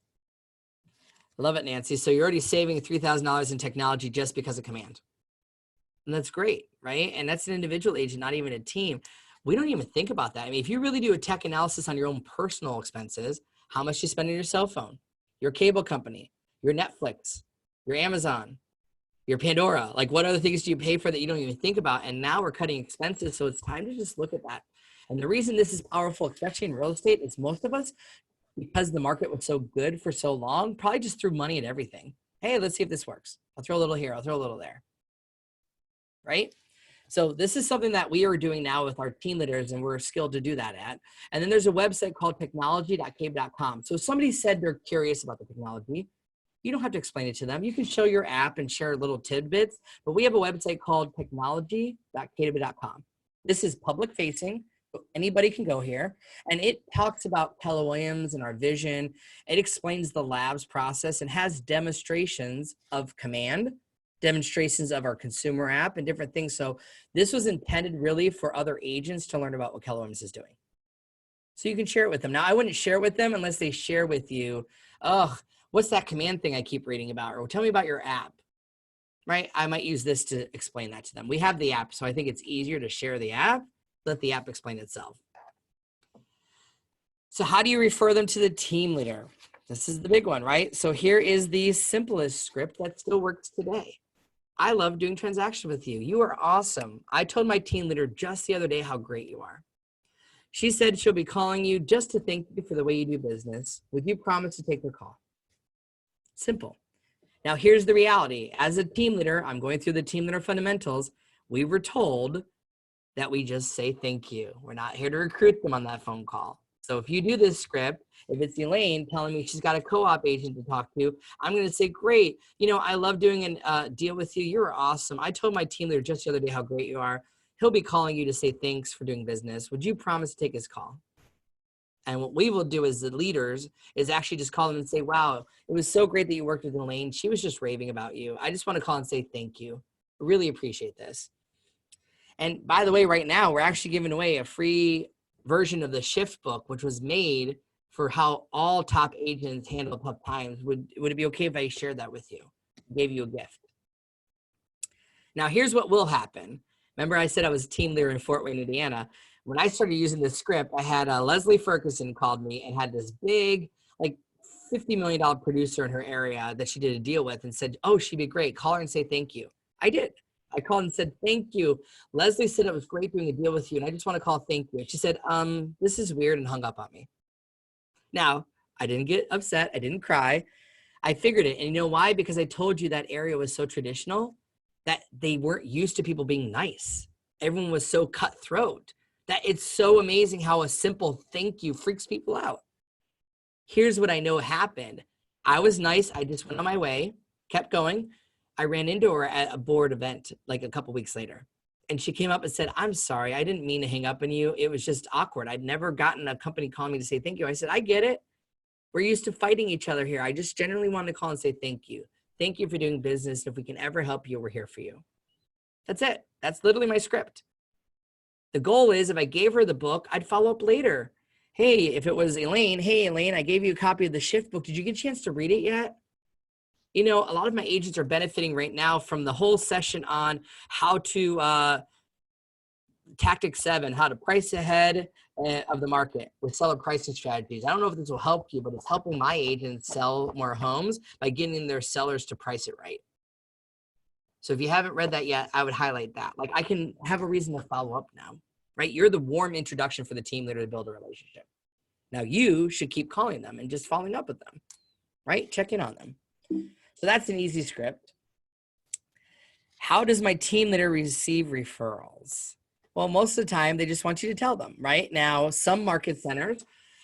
Love it, Nancy. So you're already saving $3,000 in technology just because of command. And that's great, right? And that's an individual agent, not even a team. We don't even think about that. I mean, if you really do a tech analysis on your own personal expenses, how much you spend on your cell phone, your cable company, your Netflix, your Amazon, your Pandora, like what other things do you pay for that you don't even think about? And now we're cutting expenses. So it's time to just look at that. And the reason this is powerful, especially in real estate, is most of us, because the market was so good for so long, probably just threw money at everything. Hey, let's see if this works. I'll throw a little here. I'll throw a little there. Right? So this is something that we are doing now with our team leaders, and we're skilled to do that at. And then there's a website called technology.kw.com. So if somebody said they're curious about the technology, you don't have to explain it to them. You can show your app and share little tidbits, but we have a website called technology.kw.com. This is public facing. Anybody can go here, and it talks about Keller Williams and our vision. It explains the labs process and has demonstrations of command, demonstrations of our consumer app, and different things. So this was intended really for other agents to learn about what Keller Williams is doing. So you can share it with them. Now, I wouldn't share with them unless they share with you, oh, what's that command thing I keep reading about? Or tell me about your app, right? I might use this to explain that to them. We have the app, so I think it's easier to share the app. Let the app explain itself. So how do you refer them to the team leader? This is the big one, right? So here is the simplest script that still works today. I love doing transactions with you. You are awesome. I told my team leader just the other day how great you are. She said she'll be calling you just to thank you for the way you do business. Would you promise to take their call? Simple. Now here's the reality. As a team leader, I'm going through the team leader fundamentals. We were told that we just say thank you. We're not here to recruit them on that phone call. So if you do this script, if it's Elaine telling me she's got a co-op agent to talk to, I'm going to say, great. You know, I love doing a deal with you. You're awesome. I told my team leader just the other day how great you are. He'll be calling you to say thanks for doing business. Would you promise to take his call? And what we will do as the leaders is actually just call them and say, wow, it was so great that you worked with Elaine. She was just raving about you. I just want to call and say thank you. I really appreciate this. And by the way, right now, we're actually giving away a free version of the Shift book, which was made for how all top agents handle tough times. Would it be okay if I shared that with you? Gave you a gift. Now, here's what will happen. Remember I said I was a team leader in Fort Wayne, Indiana. When I started using this script, I had Leslie Ferguson called me and had this big, like $50 million producer in her area that she did a deal with and said, oh, she'd be great. Call her and say thank you. I did. I called and said, thank you. Leslie said it was great doing a deal with you, and I just want to call thank you. She said, this is weird, and hung up on me. Now, I didn't get upset. I didn't cry. I figured it. And you know why? Because I told you that area was so traditional that they weren't used to people being nice. Everyone was so cutthroat that it's so amazing how a simple thank you freaks people out. Here's what I know happened. I was nice. I just went on my way, kept going. I ran into her at a board event like a couple weeks later. And she came up and said, I'm sorry. I didn't mean to hang up on you. It was just awkward. I'd never gotten a company calling me to say thank you. I said, I get it. We're used to fighting each other here. I just genuinely wanted to call and say thank you. Thank you for doing business. If we can ever help you, we're here for you. That's it. That's literally my script. The goal is if I gave her the book, I'd follow up later. Hey, if it was Elaine, hey, Elaine, I gave you a copy of the Shift book. Did you get a chance to read it yet? You know, a lot of my agents are benefiting right now from the whole session on how to tactic 7, how to price ahead of the market with seller pricing strategies. I don't know if this will help you, but it's helping my agents sell more homes by getting their sellers to price it right. So if you haven't read that yet, I would highlight that. Like, I can have a reason to follow up now, right? You're the warm introduction for the team leader to build a relationship. Now you should keep calling them and just following up with them, right? Check in on them. So that's an easy script. How does my team leader receive referrals? Well, most of the time they just want you to tell them, right? Now, some market centers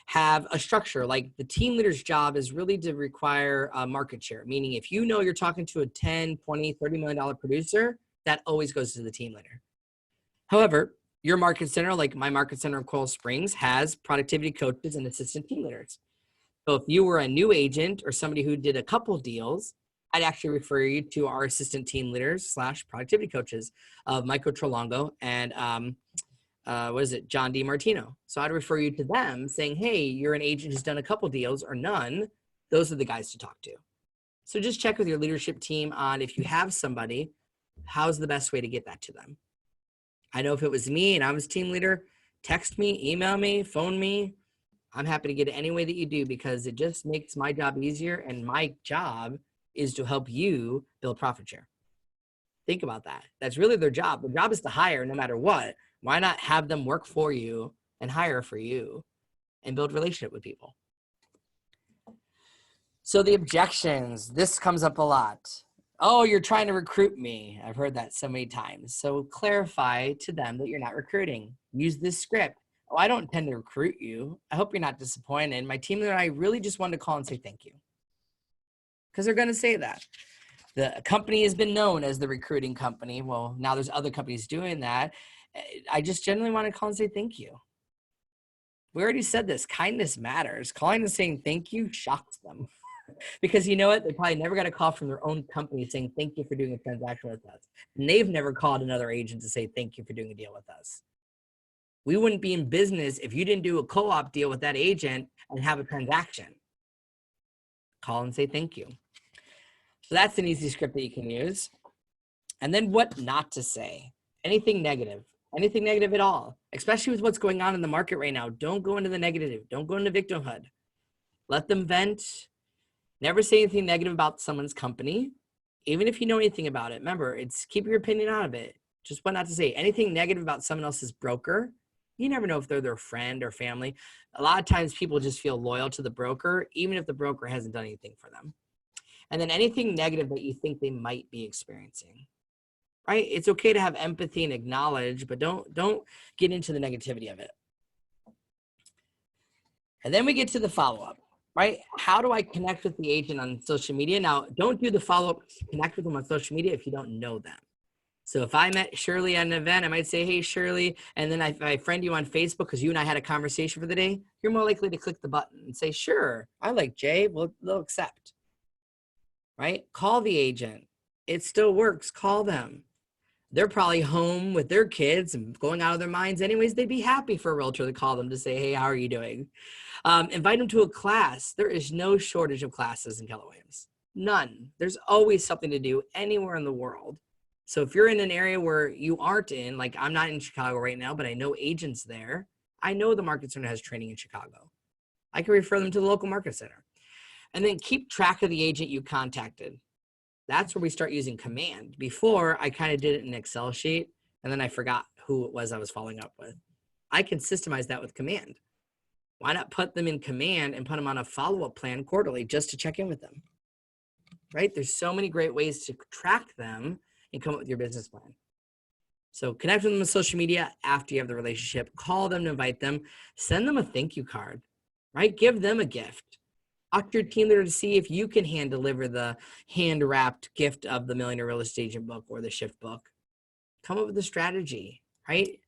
have a structure, like the team leader's job is really to require a market share, meaning if you know you're talking to a 10, 20, $30 million producer, that always goes to the team leader. However, your market center, like my market center in Coral Springs, has productivity coaches and assistant team leaders. So if you were a new agent or somebody who did a couple deals, I'd actually refer you to our assistant team leaders / productivity coaches of Michael Trelongo and John DiMartino. So I'd refer you to them saying, hey, you're an agent who's done a couple deals or none. Those are the guys to talk to. So just check with your leadership team on if you have somebody, how's the best way to get that to them? I know if it was me and I was team leader, text me, email me, phone me. I'm happy to get it any way that you do because it just makes my job easier. And my job is to help you build profit share. Think about that. That's really their job. Their job is to hire no matter what. Why not have them work for you and hire for you and build relationship with people? So the objections, this comes up a lot. Oh, you're trying to recruit me. I've heard that so many times. So clarify to them that you're not recruiting. Use this script. Oh, I don't intend to recruit you. I hope you're not disappointed. My team and I really just wanted to call and say thank you. Because they're going to say that. The company has been known as the recruiting company. Well, now there's other companies doing that. I just generally want to call and say thank you. We already said this. Kindness matters. Calling and saying thank you shocks them. Because you know what? They probably never got a call from their own company saying thank you for doing a transaction with us. And they've never called another agent to say thank you for doing a deal with us. We wouldn't be in business if you didn't do a co-op deal with that agent and have a transaction. Call and say thank you. So that's an easy script that you can use. And then what not to say. Anything negative at all, especially with what's going on in the market right now. Don't go into the negative. Don't go into victimhood. Let them vent. Never say anything negative about someone's company, even if you know anything about it. Remember, it's keep your opinion out of it. Just what not to say. Anything negative about someone else's broker, you never know if they're their friend or family. A lot of times people just feel loyal to the broker, even if the broker hasn't done anything for them. And then anything negative that you think they might be experiencing, right? It's okay to have empathy and acknowledge, but don't get into the negativity of it. And then we get to the follow-up. Right? How do I connect with the agent on social media? Now, don't do the follow-up, connect with them on social media if you don't know them. So if I met Shirley at an event, I might say, hey, Shirley, and then I friend you on Facebook because you and I had a conversation for the day, you're more likely to click the button and say, sure, I like Jay, well, they'll accept, right? Call the agent. It still works. Call them. They're probably home with their kids and going out of their minds anyways. They'd be happy for a realtor to call them to say, hey, how are you doing? Invite them to a class. There is no shortage of classes in Keller Williams. None. There's always something to do anywhere in the world. So if you're in an area where you aren't in, like I'm not in Chicago right now, but I know agents there. I know the market center has training in Chicago. I can refer them to the local market center. And then keep track of the agent you contacted. That's where we start using command. Before, I kind of did it in an Excel sheet, and then I forgot who it was I was following up with. I can systemize that with command. Why not put them in command and put them on a follow-up plan quarterly just to check in with them, right? There's so many great ways to track them and come up with your business plan. So connect with them on social media after you have the relationship. Call them to invite them. Send them a thank you card, right? Give them a gift. Talk to your team leader to see if you can hand deliver the hand-wrapped gift of the Millionaire Real Estate Agent book or the Shift book. Come up with a strategy, right?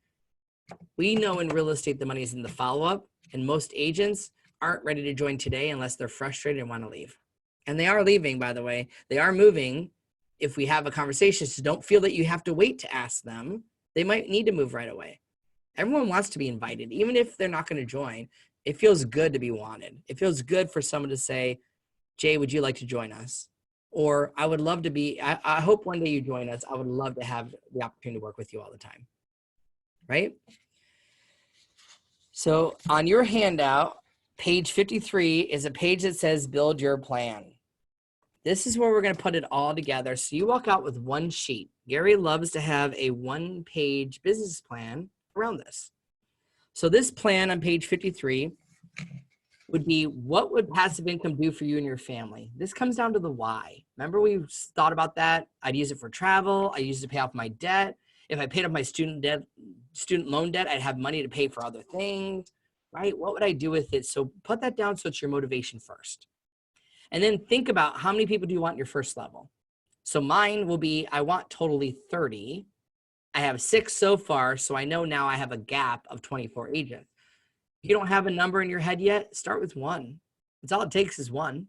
We know in real estate the money is in the follow-up, and most agents aren't ready to join today unless they're frustrated and want to leave. And they are leaving, by the way. They are moving if we have a conversation. So don't feel that you have to wait to ask them. They might need to move right away. Everyone wants to be invited, even if they're not going to join. It feels good to be wanted. It feels good for someone to say, Jay, would you like to join us? Or I would love to be, I hope one day you join us. I would love to have the opportunity to work with you all the time, right? So on your handout, page 53 is a page that says build your plan. This is where we're going to put it all together. So you walk out with one sheet. Gary loves to have a one-page business plan around this. So this plan on page 53 would be, what would passive income do for you and your family? This comes down to the why. Remember we thought about that? I'd use it for travel. I use it to pay off my debt. If I paid off my student loan debt, I'd have money to pay for other things, right? What would I do with it? So put that down so it's your motivation first. And then think about how many people do you want in your first level? So mine will be, I want totally 30. I have 6 so far, so I know now I have a gap of 24 agents. If you don't have a number in your head yet, start with 1. It's all it takes is 1.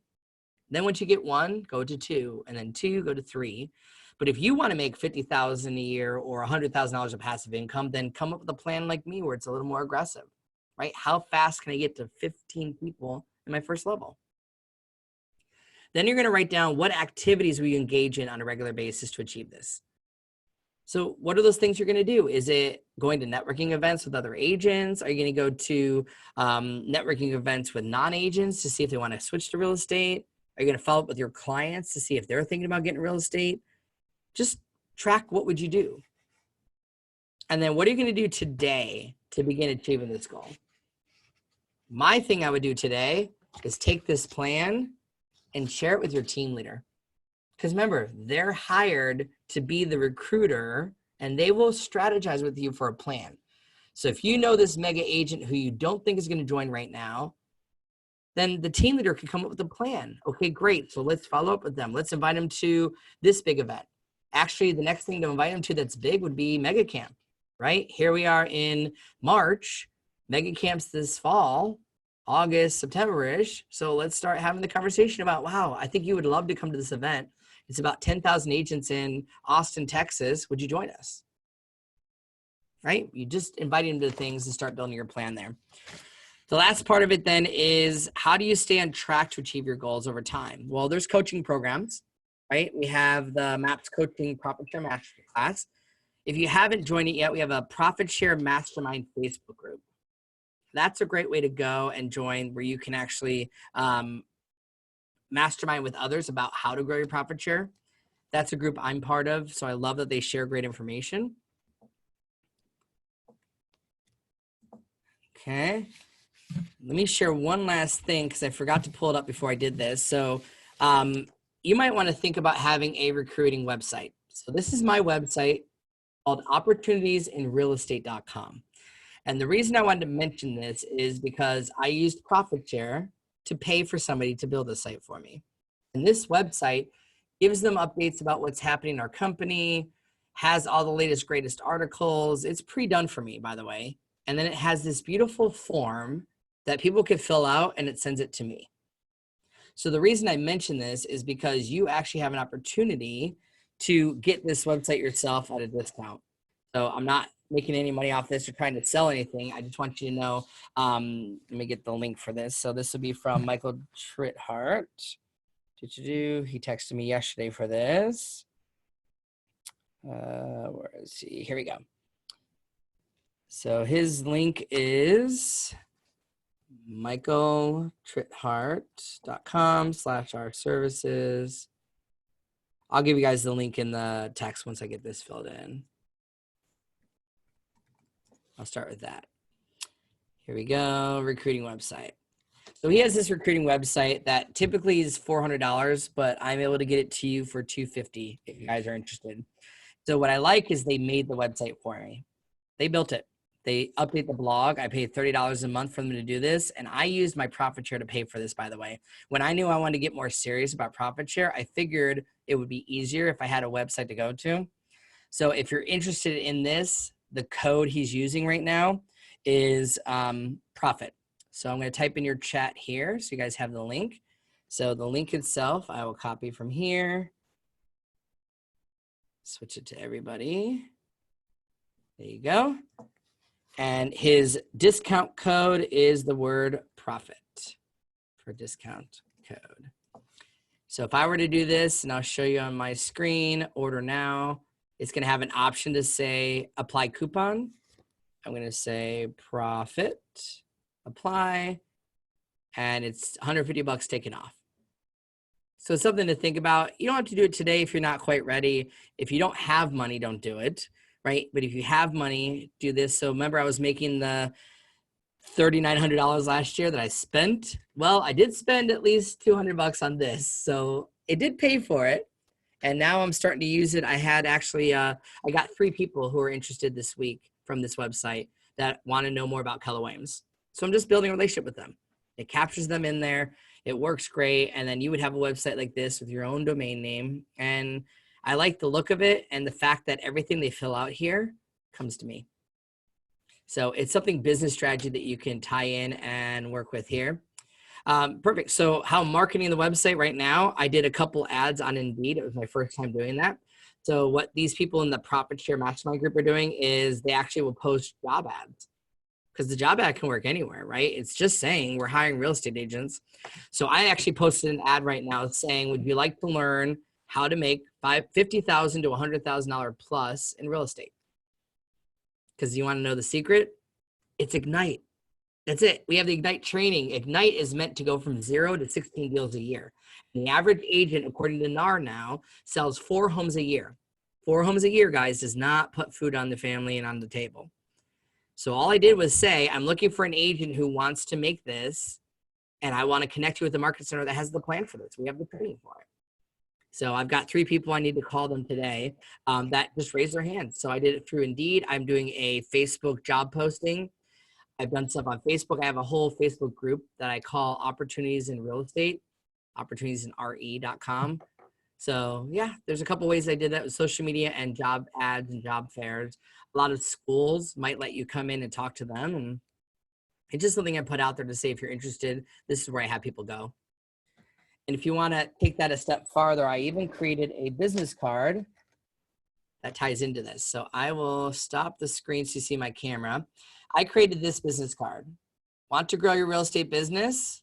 Then once you get 1, go to 2, and then 2, go to 3. But if you want to make $50,000 a year or $100,000 of passive income, then come up with a plan like me where it's a little more aggressive, right? How fast can I get to 15 people in my first level? Then you're going to write down what activities will you engage in on a regular basis to achieve this. So what are those things you're going to do? Is it going to networking events with other agents? Are you going to go to networking events with non-agents to see if they want to switch to real estate? Are you going to follow up with your clients to see if they're thinking about getting real estate? Just track what would you do. And then what are you going to do today to begin achieving this goal? My thing I would do today is take this plan and share it with your team leader. Because remember, they're hired to be the recruiter and they will strategize with you for a plan. So if you know this mega agent who you don't think is going to join right now, then the team leader can come up with a plan. Okay, great. So let's follow up with them. Let's invite them to this big event. Actually, the next thing to invite them to that's big would be mega camp, right? Here we are in March, mega camps this fall. August, September-ish. So let's start having the conversation about, wow, I think you would love to come to this event. It's about 10,000 agents in Austin, Texas. Would you join us? Right? You just invite them to things and start building your plan there. The last part of it then is, how do you stay on track to achieve your goals over time? Well, there's coaching programs, right? We have the MAPS Coaching Profit Share Masterclass. If you haven't joined it yet, we have a Profit Share Mastermind Facebook group. That's a great way to go and join, where you can actually mastermind with others about how to grow your profit share. That's a group I'm part of, so I love that they share great information. Okay. Let me share one last thing because I forgot to pull it up before I did this. So you might want to think about having a recruiting website. So this is my website called opportunitiesinrealestate.com. And the reason I wanted to mention this is because I used Profit Share to pay for somebody to build a site for me. And this website gives them updates about what's happening in our company, has all the latest, greatest articles. It's pre-done for me, by the way. And then it has this beautiful form that people can fill out and it sends it to me. So the reason I mention this is because you actually have an opportunity to get this website yourself at a discount. So I'm not making any money off this or trying to sell anything. I just want you to know, let me get the link for this. So this will be from Michael Trithart. He texted me yesterday for this. Where is he? Here we go. So his link is michaeltrithart.com/our services. I'll give you guys the link in the text once I get this filled in. I'll start with that. Here we go, recruiting website. So he has this recruiting website that typically is $400, but I'm able to get it to you for $250 if you guys are interested. So what I like is they made the website for me. They built it. They update the blog. I pay $30 a month for them to do this. And I used my profit share to pay for this, by the way. When I knew I wanted to get more serious about profit share, I figured it would be easier if I had a website to go to. So if you're interested in this, the code he's using right now is profit. So I'm going to type in your chat here so you guys have the link. So the link itself, I will copy from here. Switch it to everybody. There you go. And his discount code is the word profit for discount code. So if I were to do this, and I'll show you on my screen, order now, it's going to have an option to say apply coupon. I'm going to say profit, apply, and it's 150 bucks taken off. So it's something to think about. You don't have to do it today if you're not quite ready. If you don't have money, don't do it, right? But if you have money, do this. So remember, I was making the $3,900 last year that I spent. Well, I did spend at least 200 bucks on this. So it did pay for it. And now I'm starting to use it. I had actually, I got 3 people who are interested this week from this website that want to know more about Keller Williams. So I'm just building a relationship with them. It captures them in there. It works great. And then you would have a website like this with your own domain name. And I like the look of it and the fact that everything they fill out here comes to me. So it's something business strategy that you can tie in and work with here. Perfect. So how I'm marketing the website right now, I did a couple ads on Indeed. It was my first time doing that. So what these people in the Profit Share Mastermind group are doing is they actually will post job ads because the job ad can work anywhere, right? It's just saying we're hiring real estate agents. So I actually posted an ad right now saying, would you like to learn how to make $50,000 to $100,000 plus in real estate? Because you want to know the secret? It's Ignite. That's it. We have the Ignite training. Ignite is meant to go from 0 to 16 deals a year. And the average agent, according to NAR now, sells 4 homes a year. 4 homes a year, guys, does not put food on the family and on the table. So all I did was say, I'm looking for an agent who wants to make this, and I want to connect you with the market center that has the plan for this. We have the training for it. So I've got 3 people I need to call them today that just raised their hand. So I did it through Indeed. I'm doing a Facebook job posting. I've done stuff on Facebook. I have a whole Facebook group that I call Opportunities in Real Estate, opportunities.re.com. So yeah, there's a couple ways I did that with social media and job ads and job fairs. A lot of schools might let you come in and talk to them. And it's just something I put out there to say, if you're interested, this is where I have people go. And if you want to take that a step farther, I even created a business card that ties into this. So I will stop the screen so you see my camera. I created this business card. Want to grow your real estate business?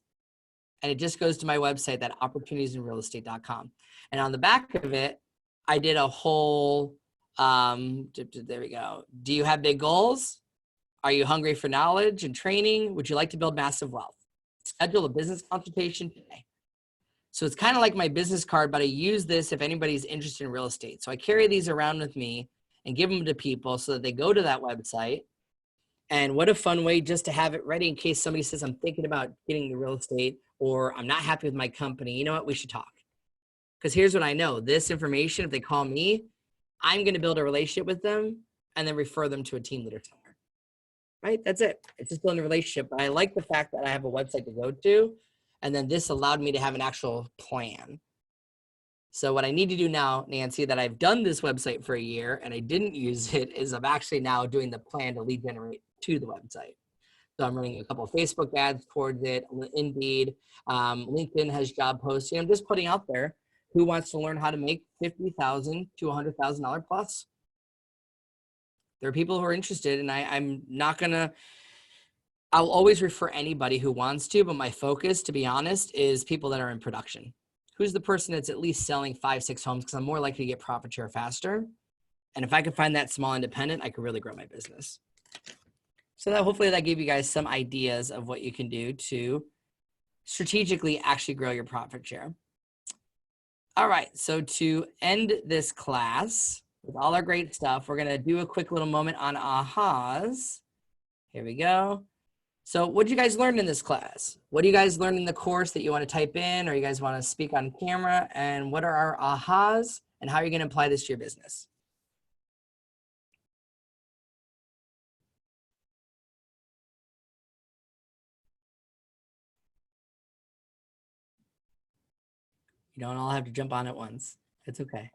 And it just goes to my website, that opportunitiesinrealestate.com. And on the back of it, I did a whole, there we go. Do you have big goals? Are you hungry for knowledge and training? Would you like to build massive wealth? Schedule a business consultation today. So it's kind of like my business card, but I use this if anybody's interested in real estate. So I carry these around with me and give them to people so that they go to that website. And what a fun way just to have it ready in case somebody says, I'm thinking about getting the real estate, or I'm not happy with my company. You know what? We should talk. Because here's what I know. This information, if they call me, I'm going to build a relationship with them and then refer them to a team leader somewhere. Right? That's it. It's just building a relationship. But I like the fact that I have a website to go to. And then this allowed me to have an actual plan. So what I need to do now, Nancy, that I've done this website for a year and I didn't use it, is I'm actually now doing the plan to lead generate to the website. So I'm running a couple of Facebook ads towards it, Indeed, LinkedIn has job posting. I'm just putting out there who wants to learn how to make $50,000 to $100,000 plus. There are people who are interested, and I'm not gonna. I'll always refer anybody who wants to, but my focus, to be honest, is people that are in production. Who's the person that's at least selling 5-6 homes? Because I'm more likely to get profit share faster. And if I can find that small independent, I could really grow my business. So that hopefully that gave you guys some ideas of what you can do to strategically actually grow your profit share. All right, so to end this class with all our great stuff, we're gonna do a quick little moment on ahas. Here we go. So what did you guys learn in this class? What do you guys learn in the course that you want to type in, or you guys want to speak on camera? And what are our ahas, and how are you going to apply this to your business? You don't all have to jump on at once. It's okay.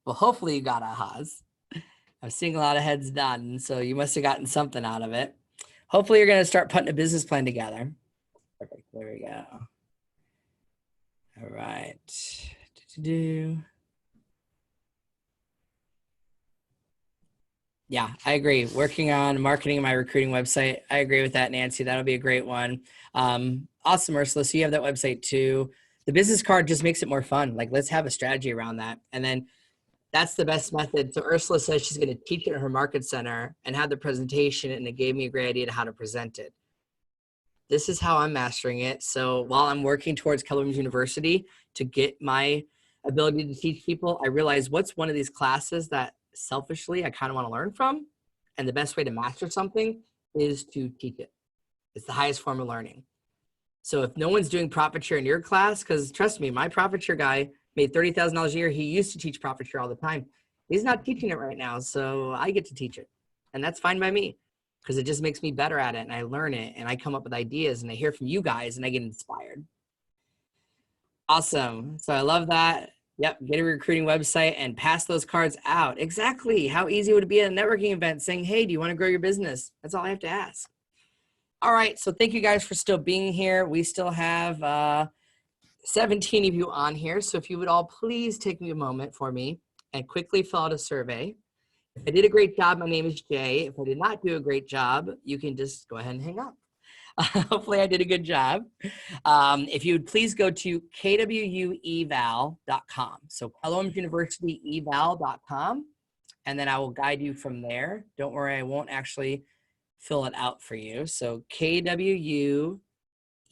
Well, hopefully you got ahas. I'm seeing a lot of heads nodding, so you must have gotten something out of it. Hopefully you're going to start putting a business plan together. Perfect. There we go. All right. Yeah, I agree. Working on marketing my recruiting website. I agree with that, Nancy. That'll be a great one. Awesome, Ursula. So you have that website too. The business card just makes it more fun. Like, let's have a strategy around that. And then that's the best method. So Ursula says she's going to teach it in her market center and have the presentation, and it gave me a great idea to how to present it. This is how I'm mastering it. So while I'm working towards KWU University to get my ability to teach people, I realize what's one of these classes that selfishly I kind of want to learn from. And the best way to master something is to teach it. It's the highest form of learning. So if no one's doing profit share in your class, because trust me, my profit share guy made $30,000 a year. He used to teach profit share all the time. He's not teaching it right now. So I get to teach it. And that's fine by me because it just makes me better at it. And I learn it and I come up with ideas and I hear from you guys and I get inspired. Awesome. So I love that. Yep. Get a recruiting website and pass those cards out. Exactly. How easy would it be at a networking event saying, hey, do you want to grow your business? That's all I have to ask. All right. So thank you guys for still being here. We still have 17 of you on here. So if you would all please take me a moment for me and quickly fill out a survey. If I did a great job, my name is Jay. If I did not do a great job, you can just go ahead and hang up. Hopefully I did a good job. If you would please go to kwueval.com. So KWU and then I will guide you from there. Don't worry, I won't actually fill it out for you. So KWU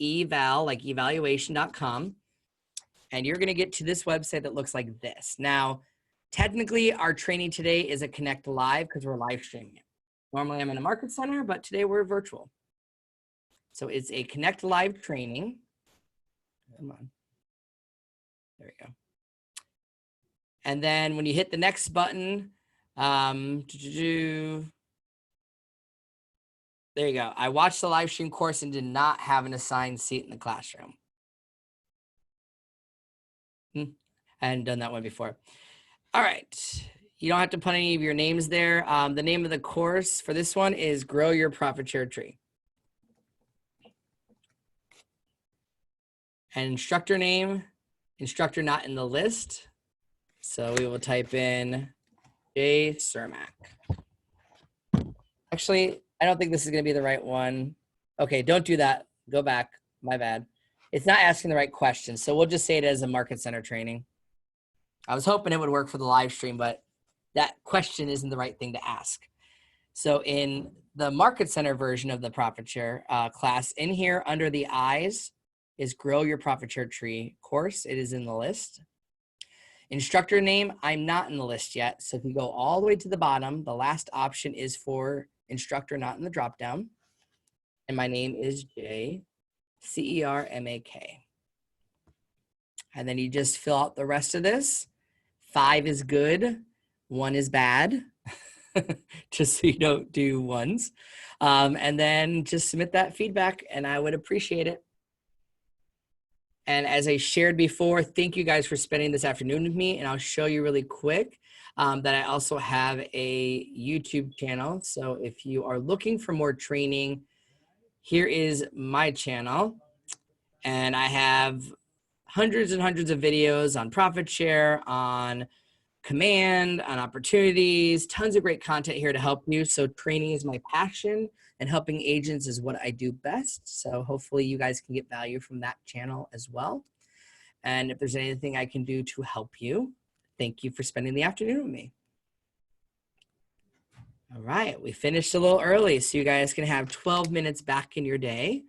eval, like evaluation.com. And you're going to get to this website that looks like this. Now, technically, our training today is a Connect Live because we're live streaming it. Normally, I'm in a market center, but today we're virtual. So it's a Connect Live training. Come on. There we go. And then when you hit the next button, there you go. I watched the live stream course and did not have an assigned seat in the classroom. I hadn't done that one before. All right. You don't have to put any of your names there. The name of the course for this one is Grow Your Profit Share Tree. And instructor name, instructor not in the list. So we will type in Jay Cermak. Actually, I don't think this is going to be the right one. Okay, don't do that. Go back. My bad. It's not asking the right question. So we'll just say it as a market center training. I was hoping it would work for the live stream, but that question isn't the right thing to ask. So in the market center version of the profit share class, in here under the eyes is Grow Your Profit Share Tree course. It is in the list. Instructor name, I'm not in the list yet. So if you go all the way to the bottom, the last option is for instructor not in the dropdown. And my name is Jay Cermak. And then you just fill out the rest of this. 5 is good, 1 is bad, just so you don't do ones. And then just submit that feedback and I would appreciate it. And as I shared before, thank you guys for spending this afternoon with me. And I'll show you really quick that I also have a YouTube channel. So if you are looking for more training, here is my channel. And I have hundreds and hundreds of videos on profit share, on command, on opportunities, tons of great content here to help you. So training is my passion and helping agents is what I do best. So hopefully you guys can get value from that channel as well. And if there's anything I can do to help you, thank you for spending the afternoon with me. All right, we finished a little early, so you guys can have 12 minutes back in your day.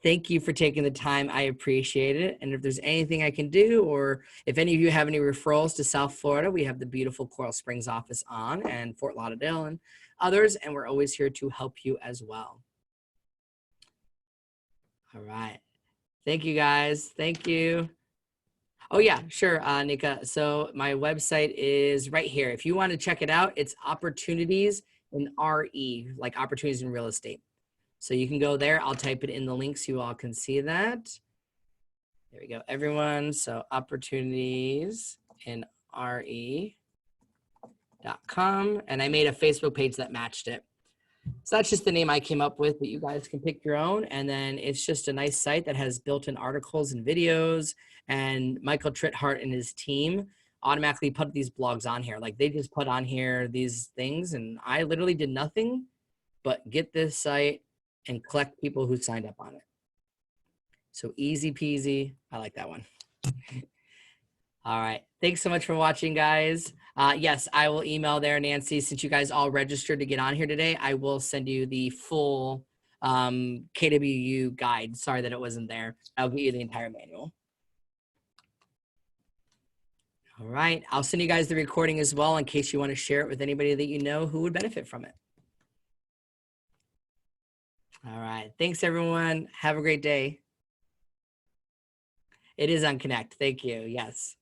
Thank you for taking the time. I appreciate it. And if there's anything I can do, or if any of you have any referrals to South Florida, we have the beautiful Coral Springs office on and Fort Lauderdale and others, and we're always here to help you as well. All right. Thank you, guys. Thank you. Oh, yeah, sure, Nika. So my website is right here. If you want to check it out, it's Opportunities in RE, like opportunities in real estate. So you can go there. I'll type it in the link so you all can see that. There we go, everyone. So opportunities in RE.com. And I made a Facebook page that matched it. So that's just the name I came up with, but you guys can pick your own. And then it's just a nice site that has built-in articles and videos. And Michael Trithart and his team automatically put these blogs on here. Like they just put on here these things. And I literally did nothing but get this site and collect people who signed up on it. So easy peasy. I like that one. All right. Thanks so much for watching, guys. Yes, I will email there, Nancy. Since you guys all registered to get on here today, I will send you the full KWU guide. Sorry that it wasn't there. I'll get you the entire manual. All right. I'll send you guys the recording as well in case you want to share it with anybody that you know who would benefit from it. All right. Thanks, everyone. Have a great day. It is on Connect. Thank you. Yes.